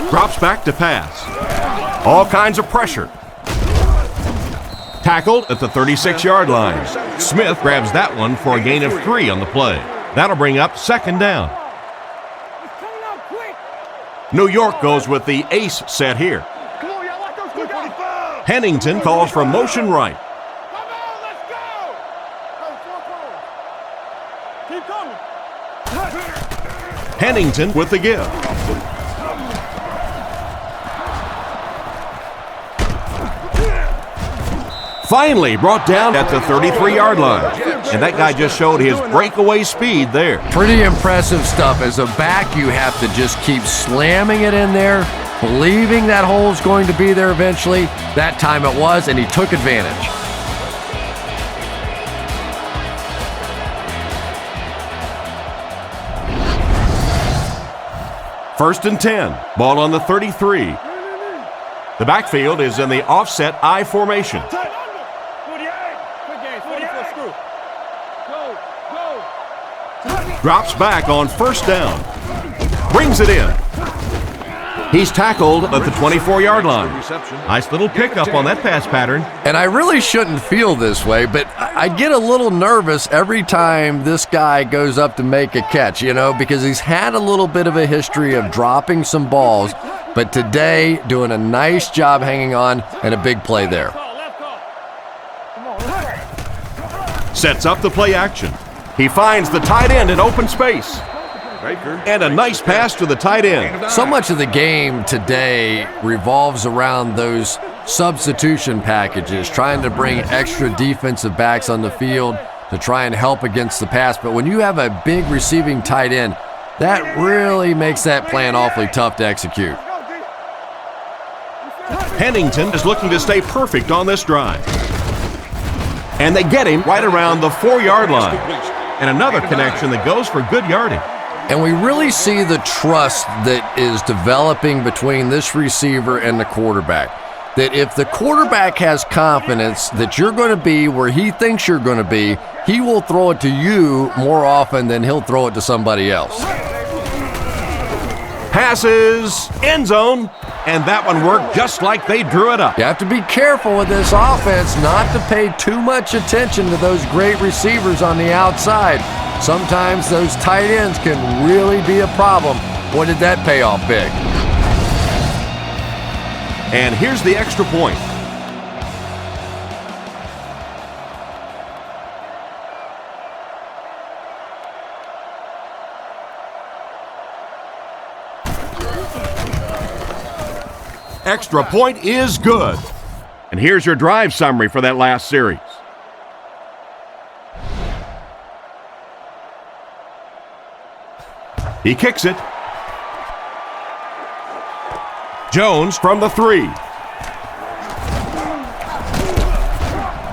Drops back to pass. All kinds of pressure. Tackled at the 36-yard line. Smith grabs that one for a gain of 3 on the play. That'll bring up 2nd down. New York goes with the ace set here. Pennington calls for motion right. Pennington with the give. Finally brought down at the 33-yard line. And that guy just showed his breakaway speed there. Pretty impressive stuff. As a back, you have to just keep slamming it in there, believing that hole's going to be there eventually. That time it was, and he took advantage. First and 10. Ball on the 33. The backfield is in the offset I formation. Drops back on 1st down. Brings it in. He's tackled at the 24-yard line. Nice little pickup on that pass pattern. And I really shouldn't feel this way, but I get a little nervous every time this guy goes up to make a catch, because he's had a little bit of a history of dropping some balls, but today doing a nice job hanging on and a big play there. Sets up the play action. He finds the tight end in open space. And a nice pass to the tight end. So much of the game today revolves around those substitution packages, trying to bring extra defensive backs on the field to try and help against the pass. But when you have a big receiving tight end, that really makes that plan awfully tough to execute. Pennington is looking to stay perfect on this drive. And they get him right around the 4-yard line. And another connection that goes for good yardage. And we really see the trust that is developing between this receiver and the quarterback. That if the quarterback has confidence that you're going to be where he thinks you're going to be, he will throw it to you more often than he'll throw it to somebody else. Passes, end zone, and that one worked just like they drew it up. You have to be careful with this offense not to pay too much attention to those great receivers on the outside. Sometimes those tight ends can really be a problem. Boy, did that pay off big. And here's the extra point. Extra point is good. And here's your drive summary for that last series. He kicks it. Jones from the 3.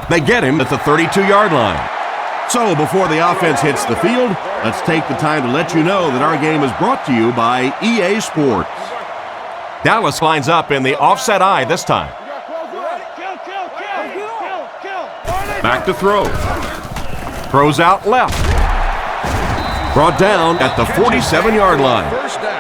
They get him at the 32-yard line. So before the offense hits the field, let's take the time to let you know that our game is brought to you by EA Sports. Dallas lines up in the offset I this time. Back to throw. Throws out left. Brought down at the 47-yard line.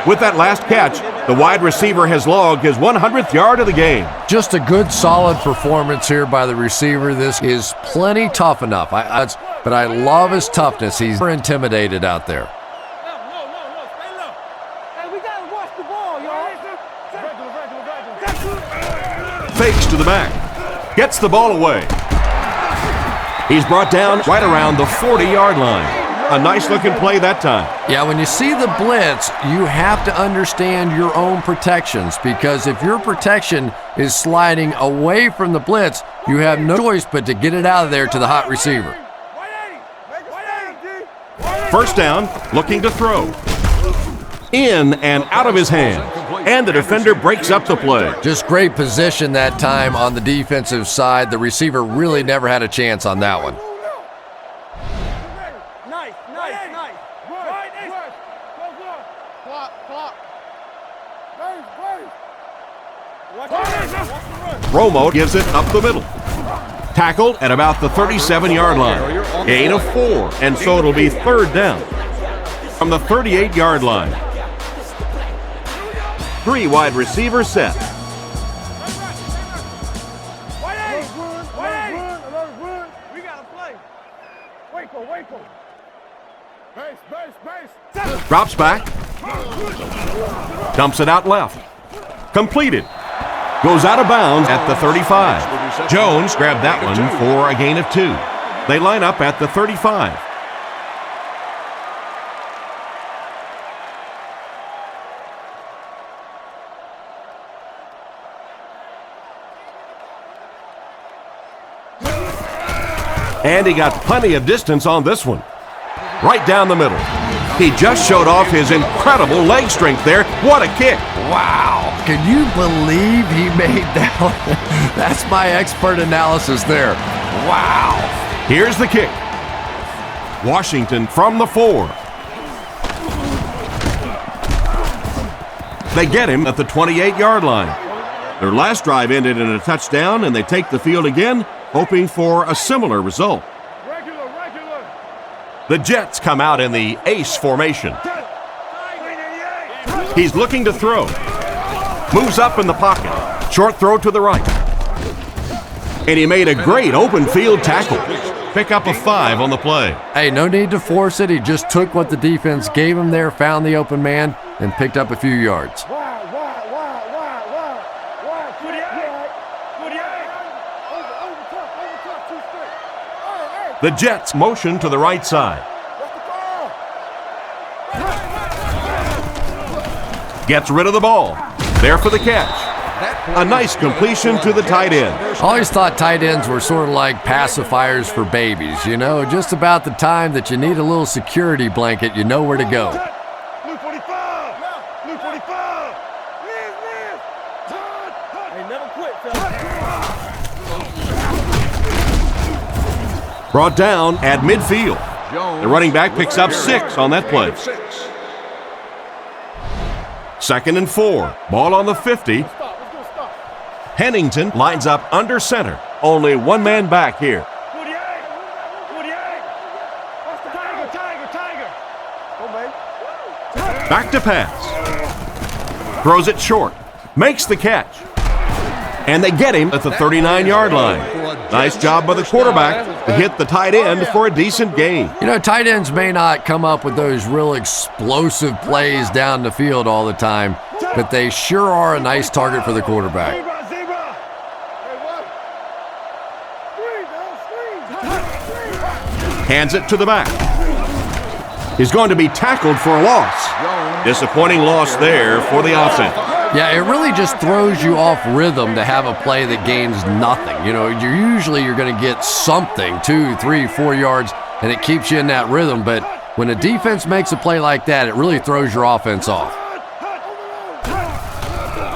With that last catch, the wide receiver has logged his 100th yard of the game. Just a good, solid performance here by the receiver. This is plenty tough enough. But I love his toughness. He's never intimidated out there. Fakes to the back. Gets the ball away. He's brought down right around the 40-yard line. A nice-looking play that time. Yeah, when you see the blitz, you have to understand your own protections, because if your protection is sliding away from the blitz, you have no choice but to get it out of there to the hot receiver. First down, looking to throw. In and out of his hands. And the defender breaks up the play. Just great position that time on the defensive side. The receiver really never had a chance on that one. Romo gives it up the middle. Tackled at about the 37-yard line. Gain of 4, and so it'll be third down. From the 38-yard line. 3 wide receivers set. We got to play. Waco. Base. Drops back. Dumps it out left. Completed. Goes out of bounds at the 35. Jones grabbed that one for a gain of 2. They line up at the 35. And he got plenty of distance on this one. Right down the middle. He just showed off his incredible leg strength there. What a kick. Wow. Can you believe he made that one? That's my expert analysis there. Wow. Here's the kick. Washington from the 4. They get him at the 28-yard line. Their last drive ended in a touchdown, and they take the field again, hoping for a similar result. The Jets come out in the ace formation. He's looking to throw. Moves up in the pocket. Short throw to the right. And he made a great open field tackle. Pick up a 5 on the play. Hey, no need to force it. He just took what the defense gave him there, found the open man, and picked up a few yards. The Jets motion to the right side. Gets rid of the ball. There for the catch. A nice completion to the tight end. I always thought tight ends were sort of like pacifiers for babies, you know, just about the time that you need a little security blanket, you know where to go. Blue 45. Blue 45. Hey, never quit, fella. Brought down at midfield. The running back picks up 6 on that play. 2nd and 4. Ball on the 50. Pennington lines up under center. Only one man back here. 48. Tiger. Go, man. Back to pass. Throws it short. Makes the catch. And they get him at the 39-yard line. Nice job by the quarterback to hit the tight end for a decent gain. You know, tight ends may not come up with those real explosive plays down the field all the time, but they sure are a nice target for the quarterback. Hands it to the back. He's going to be tackled for a loss. Disappointing loss there for the offense. Yeah, it really just throws you off rhythm to have a play that gains nothing. You know, you're going to get something, 2, 3, 4 yards, and it keeps you in that rhythm. But when a defense makes a play like that, it really throws your offense off.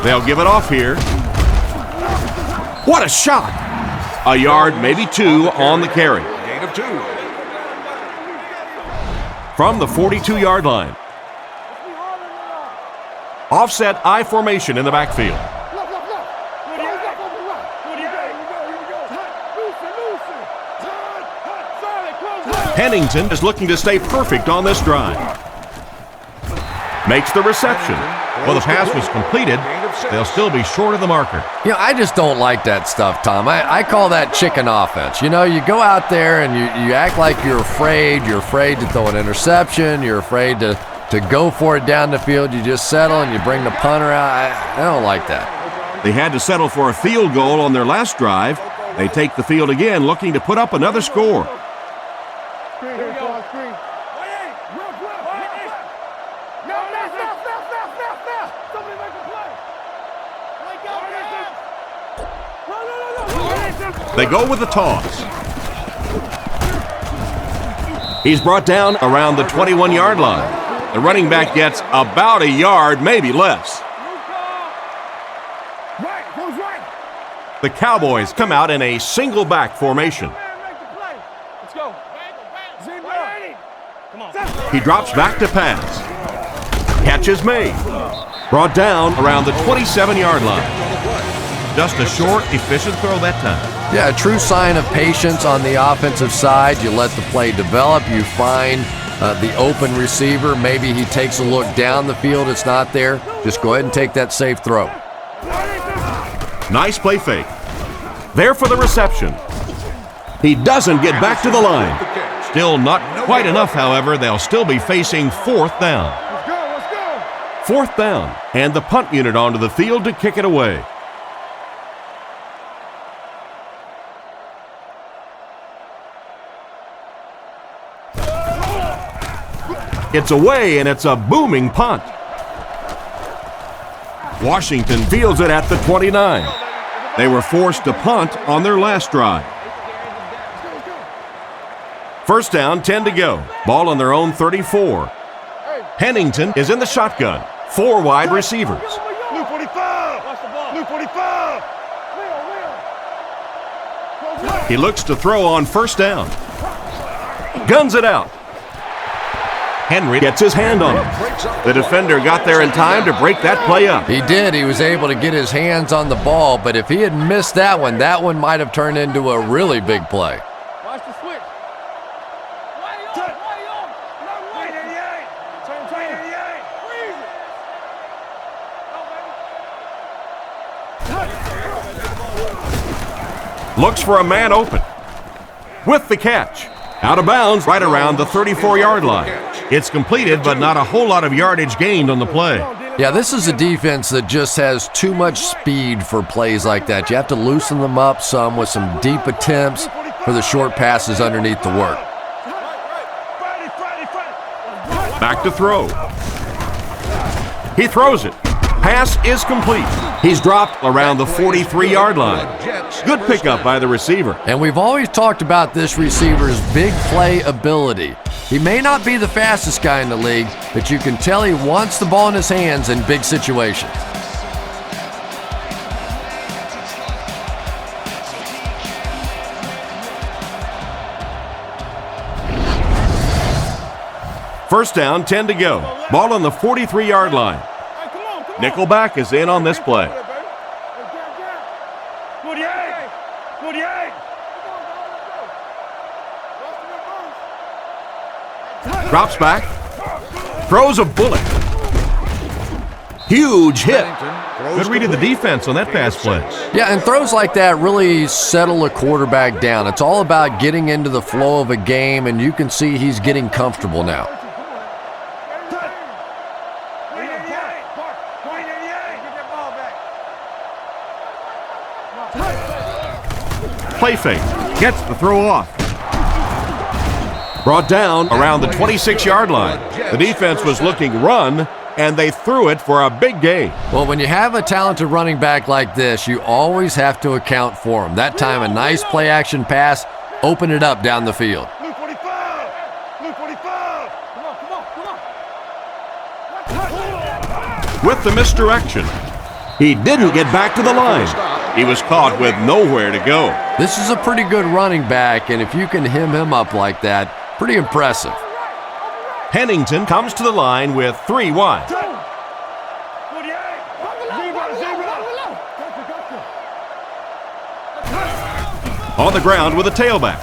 They'll give it off here. What a shot! A yard, maybe 2 on the carry. Gain of 2. From the 42-yard line. Offset I formation in the backfield. Pennington is looking to stay perfect on this drive. Makes the reception. Well, the pass was completed. They'll still be short of the marker. You know, I just don't like that stuff, Tom. I call that chicken offense. You know, you go out there and you act like you're afraid. You're afraid to throw an interception. You're afraid to go for it down the field. You just settle and you bring the punter out. I don't like that. They had to settle for a field goal on their last drive, They take the field again, looking to put up another score. Here we go. Screen. Somebody make a play. They go with the toss. He's brought down around the 21-yard line. The running back gets about a yard, maybe less. The Cowboys come out in a single back formation. Let's go. Come on. He drops back to pass. Catch is made. Brought down around the 27-yard line. Just a short, efficient throw that time. Yeah, a true sign of patience on the offensive side. You let the play develop. You find the open receiver. Maybe he takes a look down the field. It's not there. Just go ahead and take that safe throw. Nice play fake. There for the reception. He doesn't get back to the line. Still not quite enough, however. They'll still be facing fourth down. Let's go. Fourth down, and the punt unit onto the field to kick it away. It's away, and it's a booming punt. Washington fields it at the 29. They were forced to punt on their last drive. First down, 10 to go. Ball on their own 34. Pennington is in the shotgun. 4 wide receivers. Blue 45. Watch the ball. Blue 45. He looks to throw on first down. Guns it out. Henry gets his hand on it. The defender got there in time to break that play up. He did. He was able to get his hands on the ball, but if he had missed that one might have turned into a really big play. Watch the switch. Turn 88. Looks for a man open. With the catch. Out of bounds right around the 34-yard line. It's completed, but not a whole lot of yardage gained on the play. Yeah, this is a defense that just has too much speed for plays like that. You have to loosen them up some with some deep attempts for the short passes underneath the work. Back to throw. He throws it. Pass is complete. He's dropped around the 43-yard line. Good pickup by the receiver. And we've always talked about this receiver's big play ability. He may not be the fastest guy in the league, but you can tell he wants the ball in his hands in big situations. First down, 10 to go. Ball on the 43-yard line. Nickelback is in on this play. 48. 48. Drops back. Throws a bullet. Huge hit. Good read of the defense on that pass play. Yeah, and throws like that really settle a quarterback down. It's all about getting into the flow of a game, and you can see he's getting comfortable now. Play fake. Gets the throw off. Brought down around the 26-yard line. The defense was looking run, and they threw it for a big gain. Well, when you have a talented running back like this, you always have to account for him. That time, a nice play-action pass, open it up down the field. Blue 45. Blue 45. Come on. With the misdirection, he didn't get back to the line. He was caught with nowhere to go. This is a pretty good running back, and if you can hem him up like that, pretty impressive. Pennington comes to the line with 3 wide. 48. On the ground with a tailback.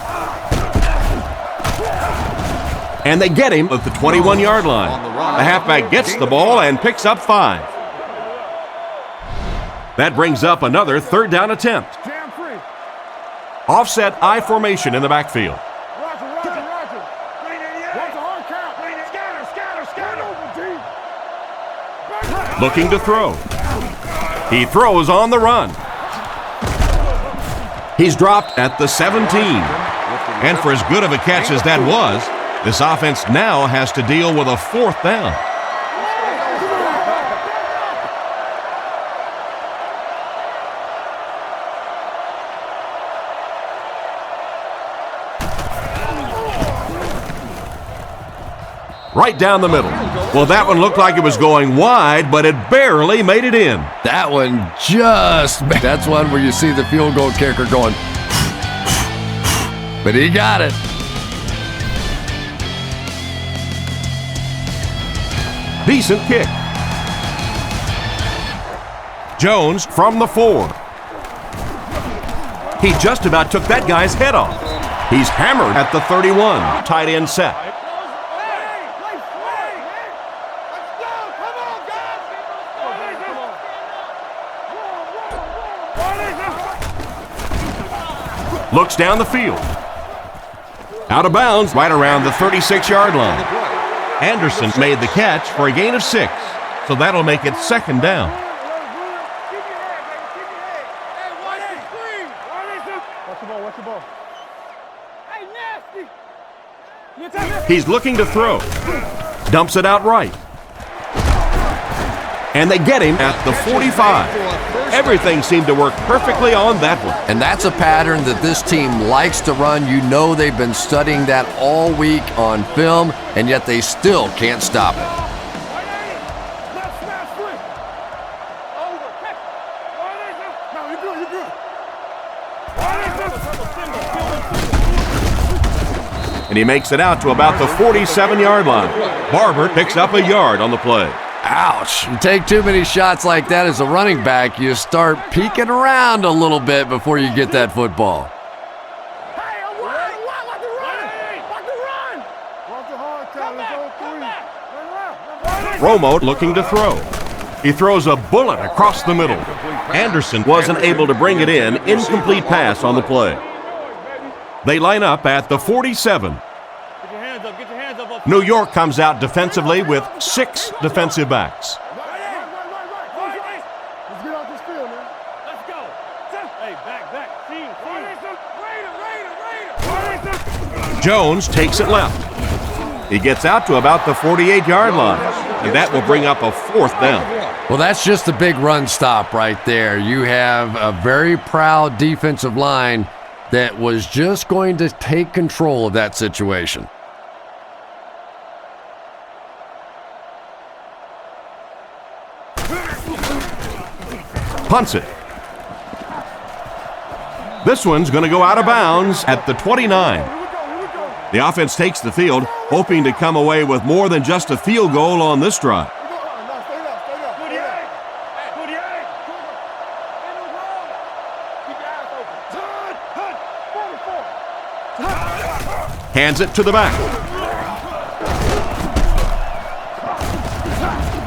And they get him at the 21-yard line. The halfback gets the ball and picks up 5. That brings up another third down attempt. Jam free. Offset I formation in the backfield. Roger. Watch the hard count. Scatter. Looking to throw. He throws on the run. He's dropped at the 17. And for as good of a catch as that was, this offense now has to deal with a 4th down. Right down the middle. Well, that one looked like it was going wide, but it barely made it in. That one that's one where you see the field goal kicker going, but he got it. Decent kick. Jones from the 4. He just about took that guy's head off. He's hammered at the 31. Tight end set. Looks down the field. Out of bounds right around the 36-yard line. Anderson made the catch for a gain of 6, so that'll make it 2nd down. Watch the ball. He's looking to throw. Dumps it out right. And they get him at the 45. Everything seemed to work perfectly on that one. And that's a pattern that this team likes to run. You know they've been studying that all week on film, and yet they still can't stop it. And he makes it out to about the 47-yard line. Barber picks up a yard on the play. Ouch. You take too many shots like that as a running back, you start peeking around a little bit before you get that football. Romo looking to throw. He throws a bullet across the middle. Anderson wasn't able to bring it in. Incomplete pass on the play. They line up at the 47. New York comes out defensively with 6 defensive backs. Jones takes it left. He gets out to about the 48-yard line, and that will bring up a 4th down. Well, that's just a big run stop right there. You have a very proud defensive line that was just going to take control of that situation. Punts it. This one's going to go out of bounds at the 29. The offense takes the field, hoping to come away with more than just a field goal on this drive. Hands it to the back.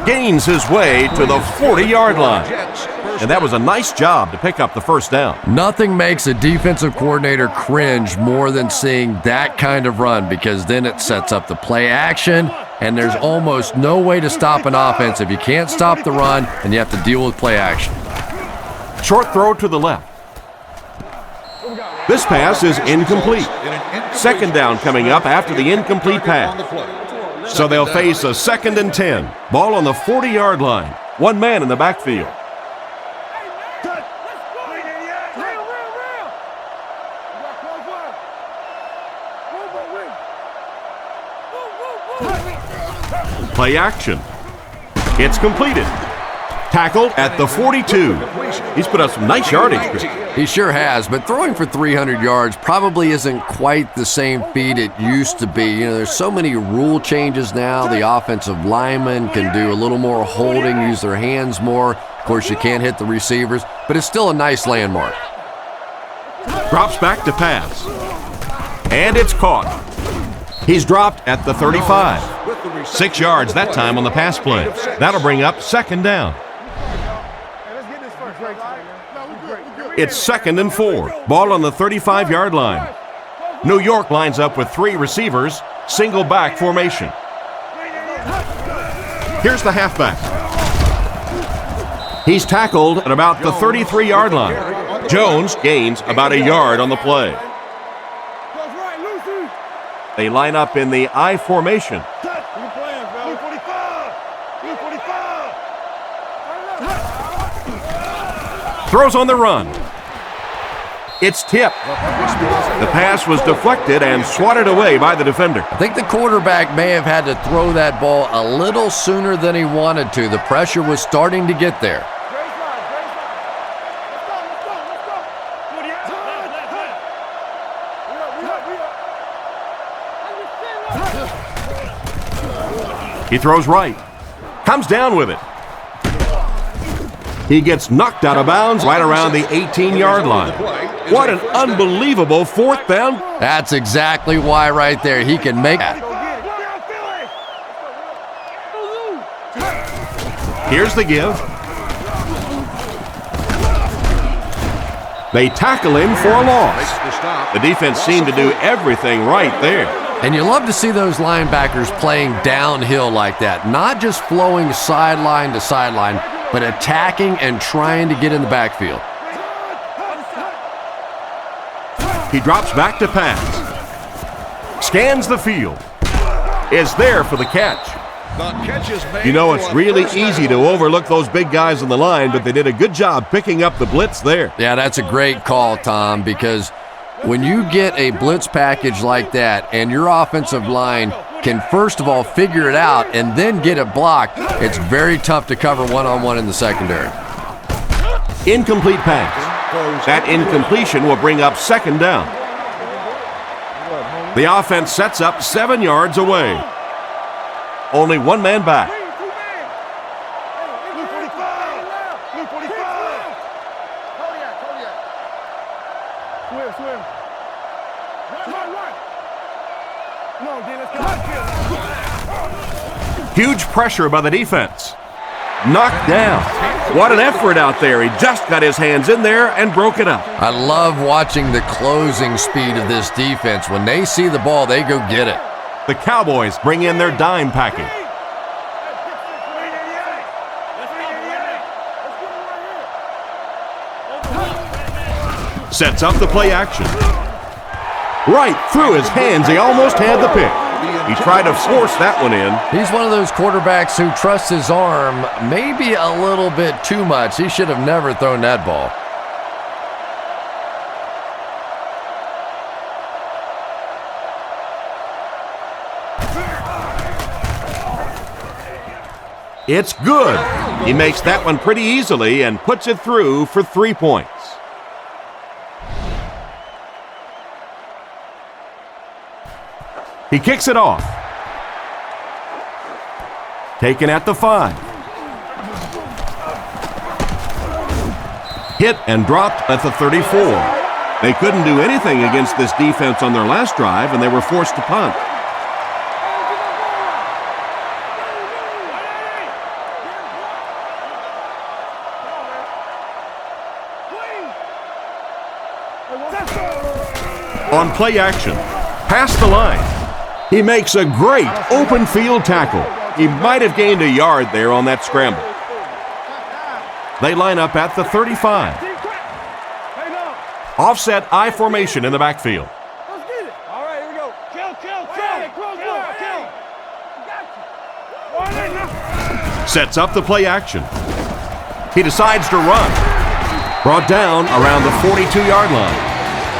Gains his way to the 40-yard line. And that was a nice job to pick up the 1st down. Nothing makes a defensive coordinator cringe more than seeing that kind of run, because then it sets up the play action, and there's almost no way to stop an offense if you can't stop the run and you have to deal with play action. Short throw to the left. This pass is incomplete. 2nd down coming up after the incomplete pass. So they'll face a 2nd and 10. Ball on the 40-yard line. One man in the backfield. Play action. It's completed. Tackled at the 42. He's put up some nice yardage. He sure has, but throwing for 300 yards probably isn't quite the same feat it used to be. You know, there's so many rule changes now. The offensive linemen can do a little more holding, use their hands more. Of course, you can't hit the receivers, but it's still a nice landmark. Drops back to pass. And it's caught. He's dropped at the 35. 6 yards that time on the pass play. That'll bring up 2nd down. It's 2nd and 4. Ball on the 35-yard line. New York lines up with 3 receivers, single back formation. Here's the halfback. He's tackled at about the 33-yard line. Jones gains about a yard on the play. Close right, Lucy. They line up in the I formation. Touch. Good plans, bro. 45. 45. Throws on the run. It's tipped. The pass was deflected and swatted away by the defender. I think the quarterback may have had to throw that ball a little sooner than he wanted to. The pressure was starting to get there. Great slide. Great slide. Let's go. 48. He throws right. Comes down with it. He gets knocked out of bounds right around the 18-yard line. What an unbelievable fourth down. That's exactly why right there. He can make that. Here's the give. They tackle him for a loss. The defense seemed to do everything right there. And you love to see those linebackers playing downhill like that, not just flowing sideline to sideline, but attacking and trying to get in the backfield. He drops back to pass. Scans the field. Is there for the catch. You know, it's really easy to overlook those big guys on the line, but they did a good job picking up the blitz there. Yeah, that's a great call, Tom, because when you get a blitz package like that and your offensive line can first of all figure it out and then get it blocked, it's very tough to cover one-on-one in the secondary. Incomplete pass. That incompletion will bring up second down. The offense sets up 7 yards away. Only one man back. Huge pressure by the defense. Knocked down. What an effort out there. He just got his hands in there and broke it up. I love watching the closing speed of this defense. When they see the ball, they go get it. The Cowboys bring in their dime package. Sets up the play action. Right through his hands. He almost had the pick. He tried to force that one in. He's one of those quarterbacks who trusts his arm maybe a little bit too much. He should have never thrown that ball. It's good. He makes that one pretty easily and puts it through for 3 points. He kicks it off. Taken at the 5. Hit and dropped at the 34. They couldn't do anything against this defense on their last drive, and they were forced to punt. On play action. Past the line. He makes a great open field tackle. He might have gained a yard there on that scramble. They line up at the 35. Offset I formation in the backfield. Let's get it. All right, here we go. Kill. Sets up the play action. He decides to run. Brought down around the 42-yard line.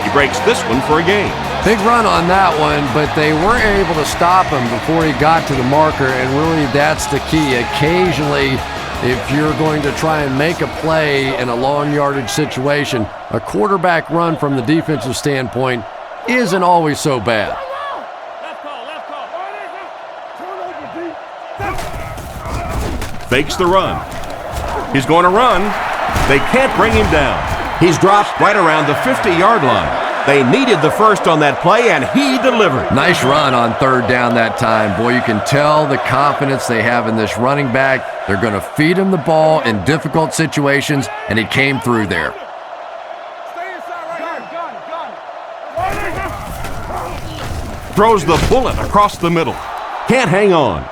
He breaks this one for a gain. Big run on that one, but they weren't able to stop him before he got to the marker, and really that's the key. Occasionally, if you're going to try and make a play in a long yardage situation, a quarterback run from the defensive standpoint isn't always so bad. Fakes the run. He's going to run. They can't bring him down. He's dropped right around the 50-yard line. They needed the first on that play, and he delivered. Nice run on third down that time. Boy, you can tell the confidence they have in this running back. They're going to feed him the ball in difficult situations, and he came through there. Throws the bullet across the middle. Can't hang on.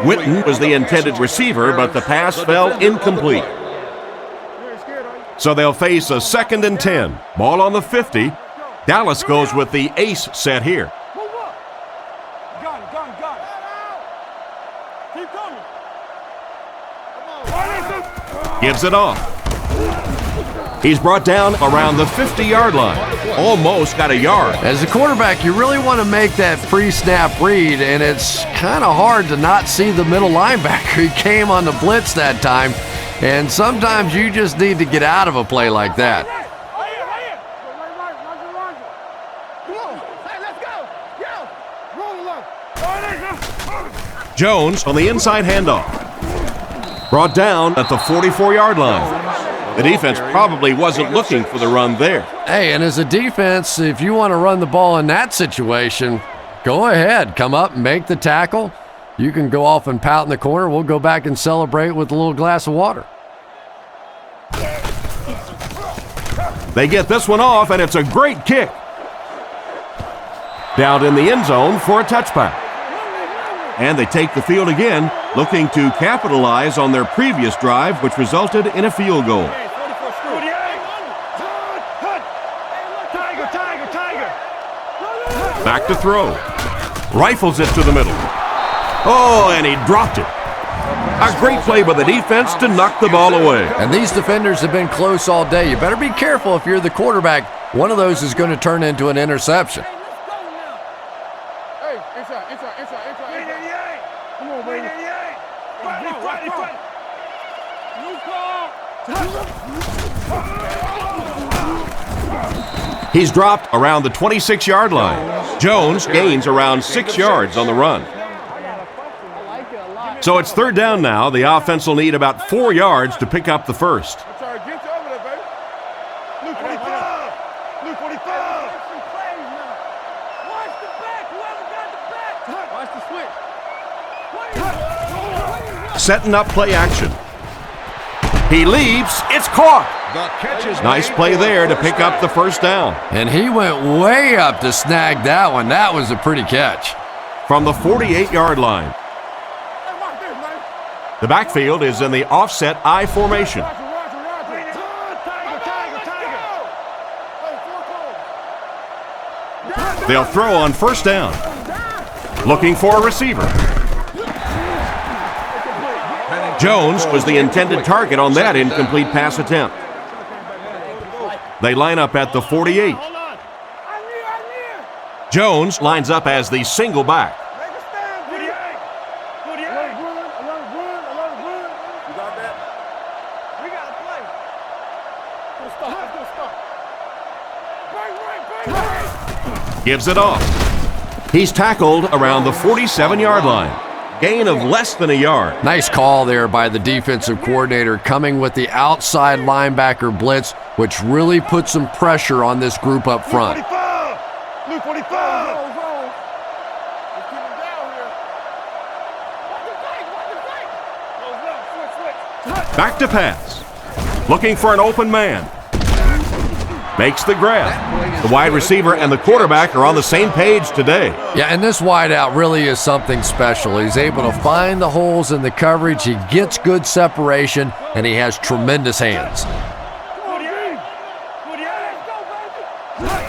Witten was the intended receiver, but the pass fell incomplete. So they'll face a 2nd and 10. Ball on the 50. Dallas goes with the ace set here. Move up. Got it. Keep coming. Gives it off. He's brought down around the 50-yard line. Almost got a yard. As a quarterback, you really want to make that pre-snap read, and it's kind of hard to not see the middle linebacker. He came on the blitz that time, and sometimes you just need to get out of a play like that. Jones on the inside handoff. Brought down at the 44-yard line. The defense probably wasn't looking for the run there. Hey, and as a defense, if you want to run the ball in that situation, go ahead. Come up and make the tackle. You can go off and pout in the corner. We'll go back and celebrate with a little glass of water. They get this one off, and it's a great kick. Down in the end zone for a touchback. And they take the field again, looking to capitalize on their previous drive, which resulted in a field goal. Back to throw. Rifles it to the middle. Oh, and he dropped it. A great play by the defense to knock the ball away. And these defenders have been close all day. You better be careful if you're the quarterback. One of those is going to turn into an interception. He's dropped around the 26-yard line. Jones gains around 6 yards on the run. So it's 3rd down now. The offense will need about 4 yards to pick up the first. Setting up play action. He leaps. It's caught. Nice play there to pick up the first down. And he went way up to snag that one. That was a pretty catch. From the 48-yard line. The backfield is in the offset I formation. They'll throw on first down. Looking for a receiver. Jones was the intended target on that incomplete pass attempt. They line up at the 48. Jones lines up as the single back. Gives it off. He's tackled around the 47-yard line. Gain of less than a yard. Nice call there by the defensive coordinator, coming with the outside linebacker blitz, which really put some pressure on this group up front. Back to pass. Looking for an open man. Makes the grab. The wide receiver and the quarterback are on the same page today. Yeah, and this wideout really is something special. He's able to find the holes in the coverage. He gets good separation, and he has tremendous hands.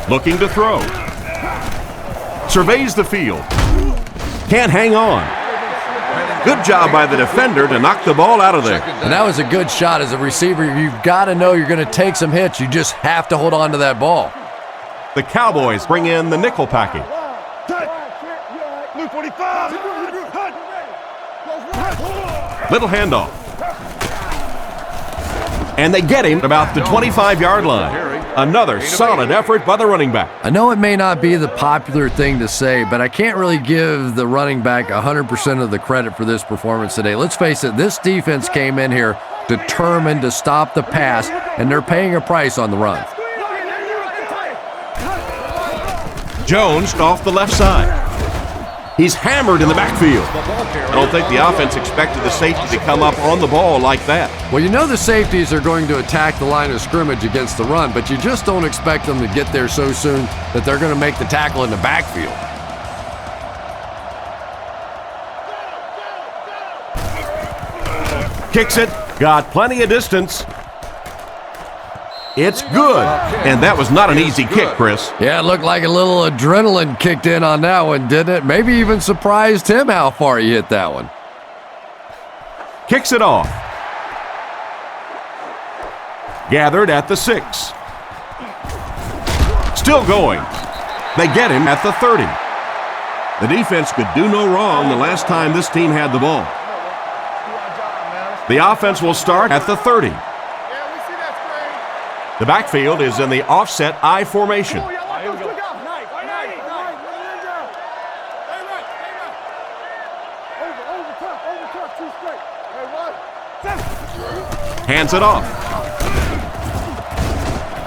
Looking to throw. Surveys the field. Can't hang on. Good job by the defender to knock the ball out of there. And that was a good shot. As a receiver, you've got to know you're going to take some hits. You just have to hold on to that ball. The Cowboys bring in the nickel package. Little handoff. And they get him about the 25-yard line. Another solid effort by the running back. I know it may not be the popular thing to say, but I can't really give the running back 100% of the credit for this performance today. Let's face it, this defense came in here determined to stop the pass, and they're paying a price on the run. Jones off the left side. He's hammered in the backfield. I don't think the offense expected the safety to come up on the ball like that. Well, you know the safeties are going to attack the line of scrimmage against the run, but you just don't expect them to get there so soon that they're going to make the tackle in the backfield. Kicks it, got plenty of distance. It's good. And that was not an easy kick, Chris. Yeah, it looked like a little adrenaline kicked in on that one, didn't it? Maybe even surprised him how far he hit that one. Kicks it off. Gathered at the 6. Still going. They get him at the 30. The defense could do no wrong the last time this team had the ball. The offense will start at the 30. The backfield is in the offset I formation. Hands it off.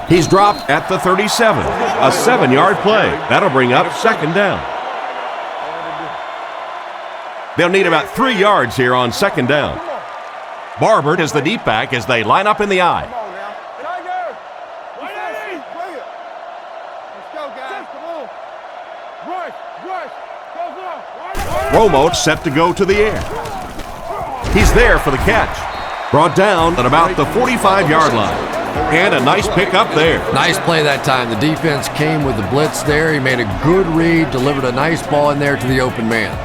He's dropped at the 37. A 7-yard play. That'll bring up second down. They'll need about 3 yards here on second down. Barbert is the deep back as they line up in the I. Romo set to go to the air. He's there for the catch. Brought down at about the 45-yard line. And a nice pick up there. Nice play that time. The defense came with the blitz there. He made a good read, delivered a nice ball in there to the open man.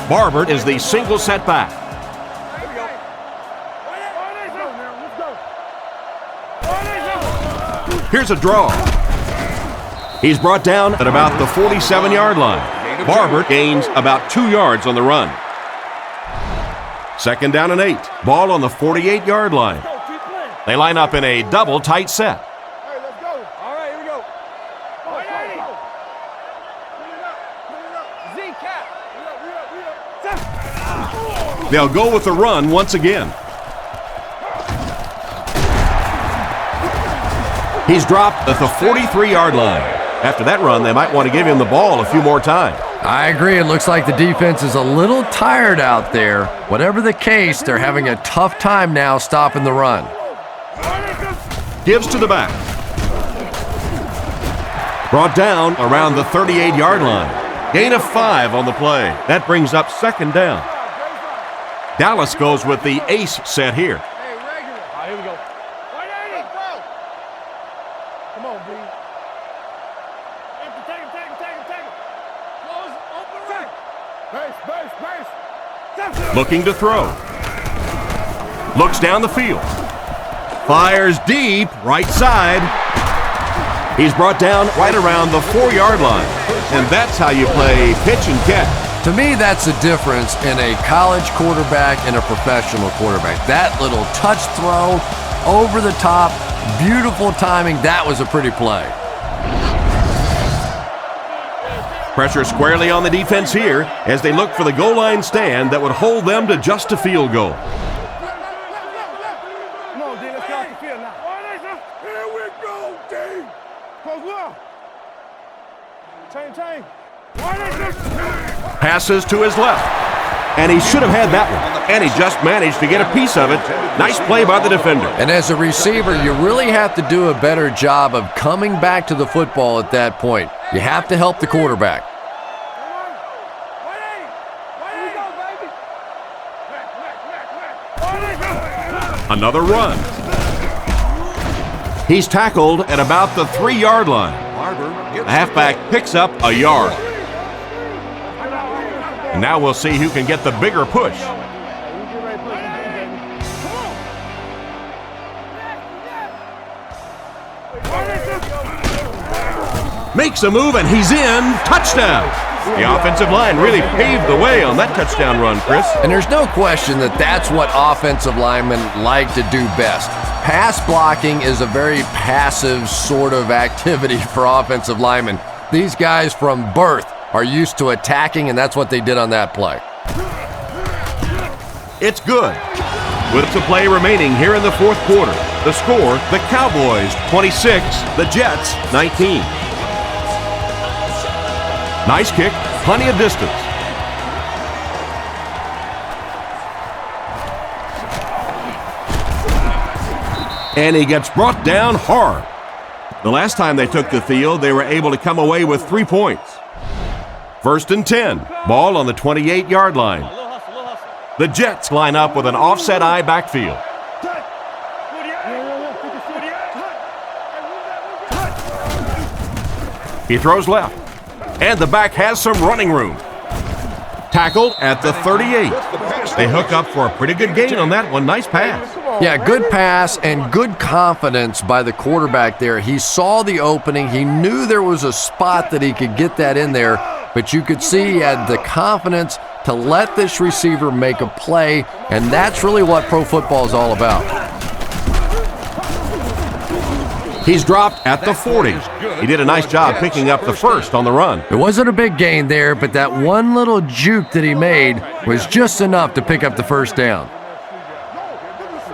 Barbert is the single setback. Here's a draw. He's brought down at about the 47-yard line. Barbert gains about 2 yards on the run. Second down and 8. Ball on the 48-yard line. They line up in a double tight set. Hey, let's go. All right, here we go. They'll go with the run once again. He's dropped at the 43-yard line. After that run, they might want to give him the ball a few more times. I agree. It looks like the defense is a little tired out there. Whatever the case, they're having a tough time now stopping the run. Gives to the back. Brought down around the 38-yard line. Gain of 5 on the play. That brings up second down. Dallas goes with the ace set here. Hey, regular. All right, here we go. 180. Come on, B. Take him. Close, open right. Base. Looking to throw. Looks down the field. Fires deep, right side. He's brought down right around the 4-yard line. And that's how you play pitch and catch. To me, that's the difference in a college quarterback and a professional quarterback. That little touch throw, over the top, beautiful timing. That was a pretty play. Pressure squarely on the defense here as they look for the goal line stand that would hold them to just a field goal. Come on, D. Let's get off the field now. Here we go, D. Close look. Chain. Passes to his left. And he should have had that one. And he just managed to get a piece of it. Nice play by the defender. And as a receiver, you really have to do a better job of coming back to the football at that point. You have to help the quarterback. Another run. He's tackled at about the 3-yard line. The halfback picks up a yard. And now we'll see who can get the bigger push. Makes a move and he's in. Touchdown. The offensive line really paved the way on that touchdown run, Chris. And there's no question that that's what offensive linemen like to do best. Pass blocking is a very passive sort of activity for offensive linemen. These guys from birth are used to attacking, and that's what they did on that play. It's good. With some play remaining here in the fourth quarter. The score, the Cowboys 26, the Jets 19. Nice kick, plenty of distance. And he gets brought down hard. The last time they took the field, they were able to come away with 3 points. First and 10, ball on the 28-yard line. The Jets line up with an offset I backfield. He throws left. And the back has some running room. Tackled at the 38. They hook up for a pretty good gain on that one. Nice pass. Yeah, good pass and good confidence by the quarterback there. He saw the opening. He knew there was a spot that he could get that in there, but you could see he had the confidence to let this receiver make a play, and that's really what pro football is all about. He's dropped at the 40. He did a nice job picking up the first on the run. It wasn't a big gain there, but that one little juke that he made was just enough to pick up the first down.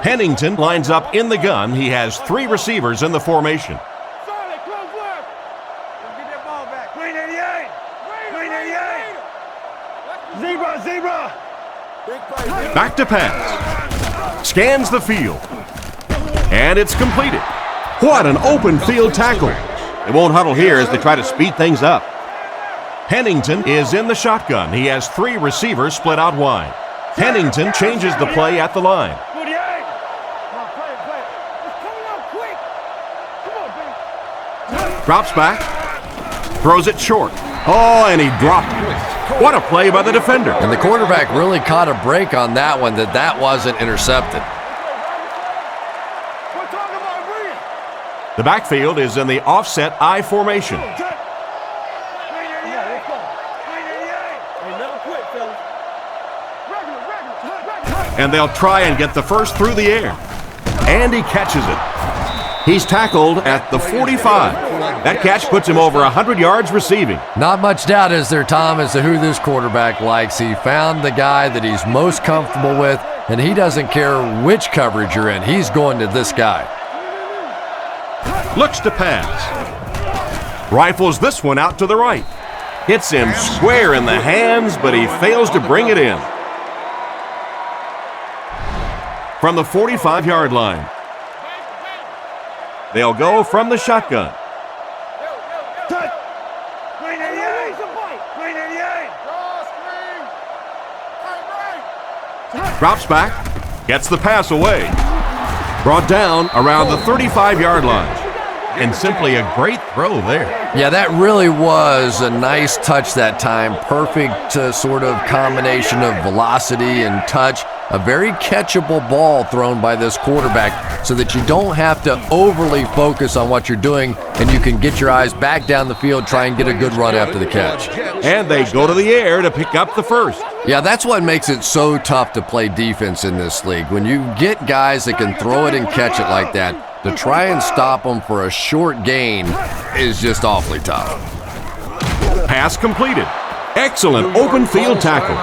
Pennington lines up in the gun. He has 3 receivers in the formation. Solid, close left. Let's get that ball back. Green 88. Green 88. Zebra. Back to pass. Scans the field. And it's completed. What an open field tackle. They won't huddle here as they try to speed things up. Pennington is in the shotgun. He has 3 receivers split out wide. Pennington changes the play at the line. 48. Come on, play it. It's coming out quick. Come on, baby. Drops back. Throws it short. Oh, and he dropped it. What a play by the defender. And the quarterback really caught a break on that one, that wasn't intercepted. We're talking about Green. The backfield is in the offset I formation. Green 88. Green 88. Hey, never quit, fellas. Regular. And they'll try and get the first through the air. And he catches it. He's tackled at the 45. That catch puts him over 100 yards receiving. Not much doubt is there, Tom, as to who this quarterback likes. He found the guy that he's most comfortable with, and he doesn't care which coverage you're in. He's going to this guy. Looks to pass. Rifles this one out to the right. Hits him square in the hands, but he fails to bring it in. From the 45-yard line, they'll go from the shotgun. Green 88. Green 88. Drops back, gets the pass away. Brought down around the 35-yard line. And simply a great throw there. Yeah, that really was a nice touch that time. Perfect sort of combination of velocity and touch. A very catchable ball thrown by this quarterback so that you don't have to overly focus on what you're doing and you can get your eyes back down the field, try and get a good run after the catch. And they go to the air to pick up the first. Yeah, that's what makes it so tough to play defense in this league. When you get guys that can throw it and catch it like that, to try and stop them for a short gain is just awfully tough. Pass completed. Excellent open field tackle.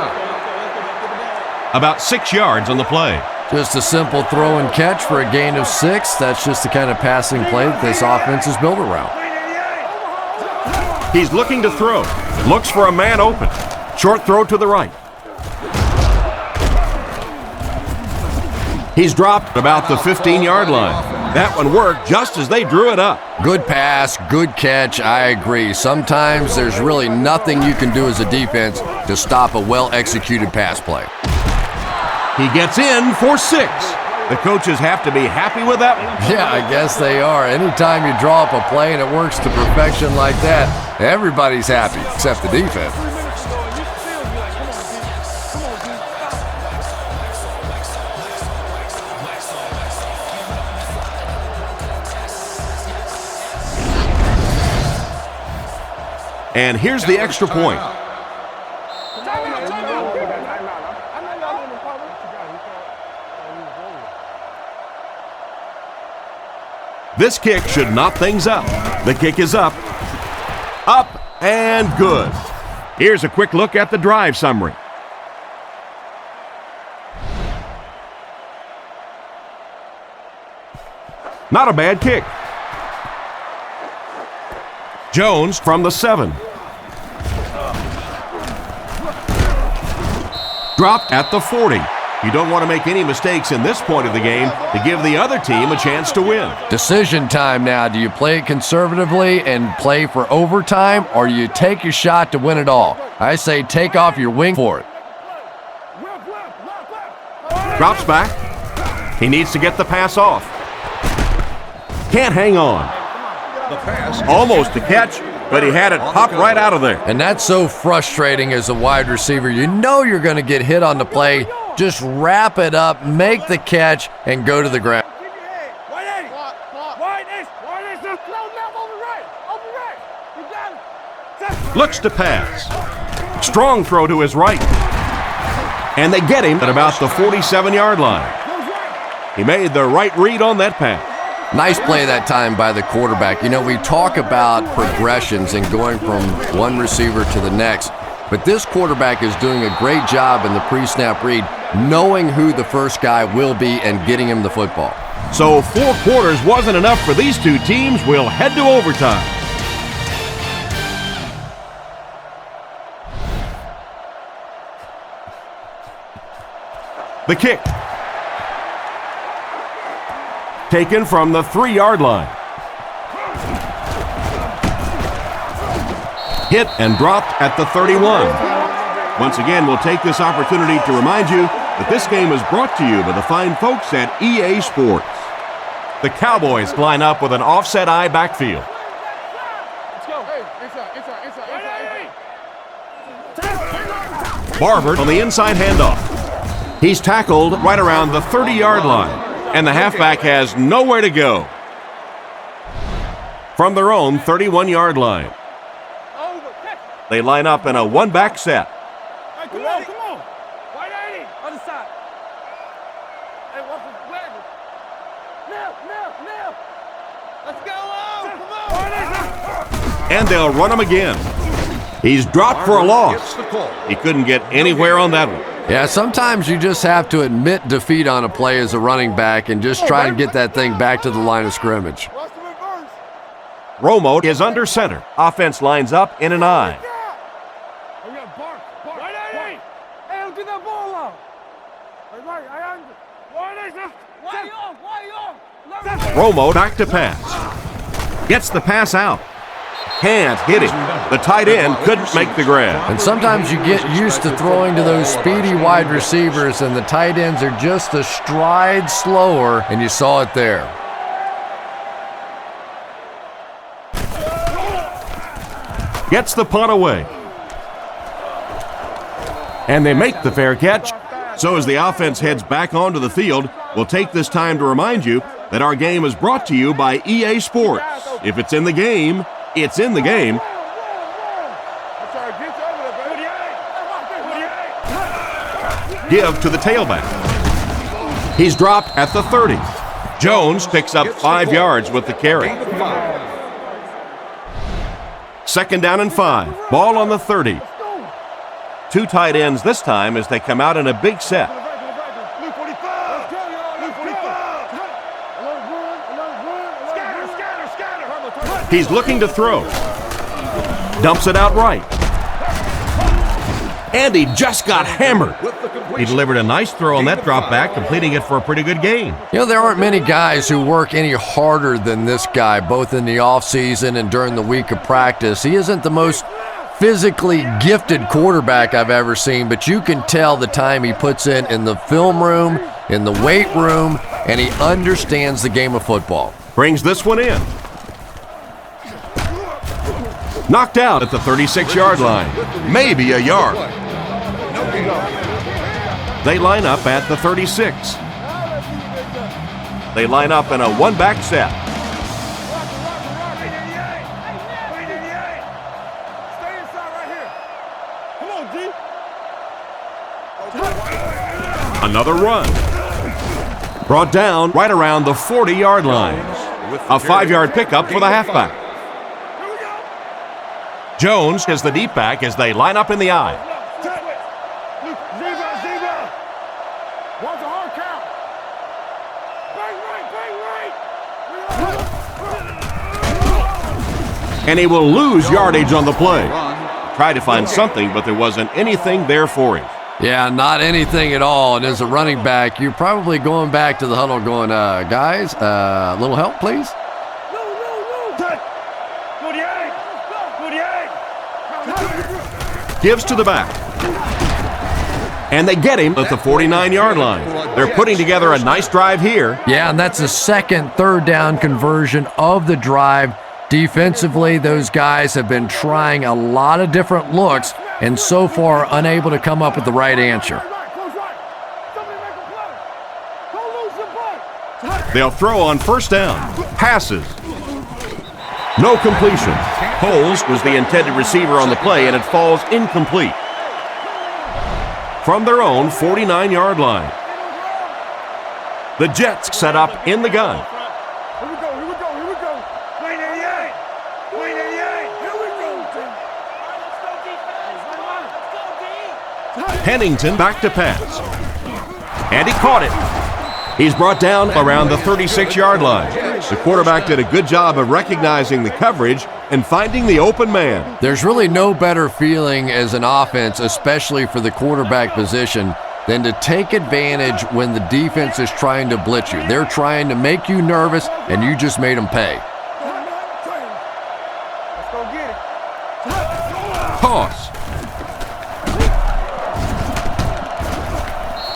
About 6 yards on the play. Just a simple throw and catch for a gain of 6. That's just the kind of passing play that this offense is built around. He's looking to throw. Looks for a man open. Short throw to the right. He's dropped about the 15-yard line. That one worked just as they drew it up. Good pass, good catch, I agree. Sometimes there's really nothing you can do as a defense to stop a well-executed pass play. He gets in for 6. The coaches have to be happy with that one. Yeah, I guess they are. Anytime you draw up a play and it works to perfection like that, everybody's happy, except the defense. And here's the extra point. This kick should knot things up. The kick is up. Up and good. Here's a quick look at the drive summary. Not a bad kick. Jones from the 7. Dropped at the 40. You don't want to make any mistakes in this point of the game to give the other team a chance to win. Decision time now. Do you play it conservatively and play for overtime, or do you take your shot to win it all? I say take off your wing for it. Drops back. He needs to get the pass off. Can't hang on. The pass. Almost a catch, but he had it pop right out of there. And that's so frustrating as a wide receiver. You know you're going to get hit on the play. Just wrap it up, make the catch, and go to the ground. Looks to pass. Strong throw to his right. And they get him at about the 47-yard line. He made the right read on that pass. Nice play that time by the quarterback. You know, we talk about progressions and going from one receiver to the next, but this quarterback is doing a great job in the pre-snap read, knowing who the first guy will be and getting him the football. So 4 quarters wasn't enough for these two teams. We'll head to overtime. The kick. Taken from the 3-yard line. Hit and dropped at the 31. Once again, we'll take this opportunity to remind you that this game is brought to you by the fine folks at EA Sports. The Cowboys line up with an offset eye backfield. Barber on the inside handoff. He's tackled right around the 30-yard line, and the halfback has nowhere to go. From their own 31-yard line. They line up in a one-back set. Hey, come on, come on. White 80. Other side. Hey, what's the flag? Nip. Let's go on. Come on. And they'll run him again. He's dropped for a loss. He couldn't get anywhere on that one. Yeah, sometimes you just have to admit defeat on a play as a running back and just try and get that thing back to the line of scrimmage. Romo is under center. Offense lines up in an eye. Romo back to pass. Gets the pass out. Can't hit him. The tight end couldn't make the grab. And sometimes you get used to throwing to those speedy wide receivers, and the tight ends are just a stride slower, and you saw it there. Gets the punt away. And they make the fair catch. So as the offense heads back onto the field, we'll take this time to remind you that our game is brought to you by EA Sports. If it's in the game, it's in the game. Give to the tailback. He's dropped at the 30. Jones picks up 5 yards with the carry. 2nd down and 5. Ball on the 30. 2 tight ends this time as they come out in a big set. He's looking to throw. Dumps it out right. And he just got hammered. He delivered a nice throw on that drop back, completing it for a pretty good gain. You know, there aren't many guys who work any harder than this guy, both in the offseason and during the week of practice. He isn't the most physically gifted quarterback I've ever seen, but you can tell the time he puts in the film room, in the weight room, and he understands the game of football. Brings this one in. Knocked out at the 36-yard line. Maybe a yard. They line up at the 36. They line up in a one-back set. Another run. Brought down right around the 40-yard line. A 5-yard pickup for the halfback. Jones is the deep back as they line up in the eye. And he will lose yardage on the play. Tried to find something, but there wasn't anything there for him. Yeah, not anything at all. And as a running back, you're probably going back to the huddle going, guys, a little help, please? Gives to the back. And they get him at the 49-yard line. They're putting together a nice drive here. Yeah, and that's the second 3rd down conversion of the drive. Defensively, those guys have been trying a lot of different looks and so far unable to come up with the right answer. They'll throw on first down. Passes. No completion. Holes was the intended receiver on the play, and it falls incomplete. From their own 49-yard line. The Jets set up in the gun. Here we go. Lane 88. Lane 88. Here we go. Let's go, defense. Pennington back to pass. And he caught it. He's brought down around the 36-yard line. The quarterback did a good job of recognizing the coverage and finding the open man. There's really no better feeling as an offense, especially for the quarterback position, than to take advantage when the defense is trying to blitz you. They're trying to make you nervous, and you just made them pay. Let's go get it. Toss.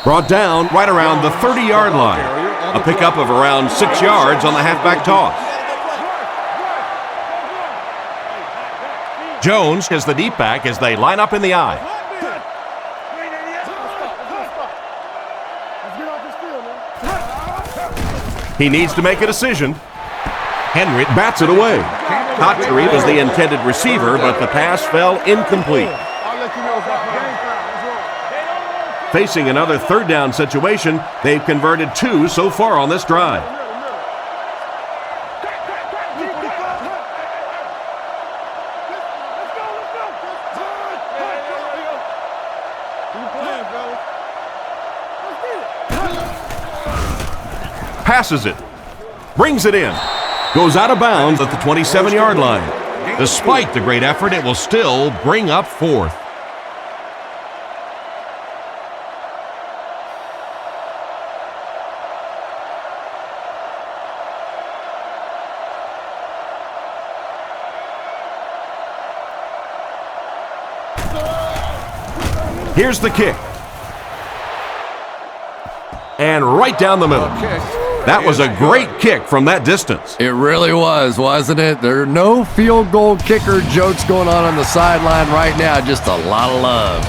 Brought down right around the 30-yard line. A pickup of around 6 yards on the halfback toss. Jones has the deep back as they line up in the I. He needs to make a decision. Henry bats it away. Cotchery was the intended receiver, but the pass fell incomplete. Facing another third down situation, they've converted 2 so far on this drive. Passes it. Brings it in. Goes out of bounds at the 27-yard line. Despite the great effort, it will still bring up 4th. Here's the kick. And right down the middle. That was a great kick from that distance. It really was, wasn't it? There are no field goal kicker jokes going on the sideline right now, just a lot of love.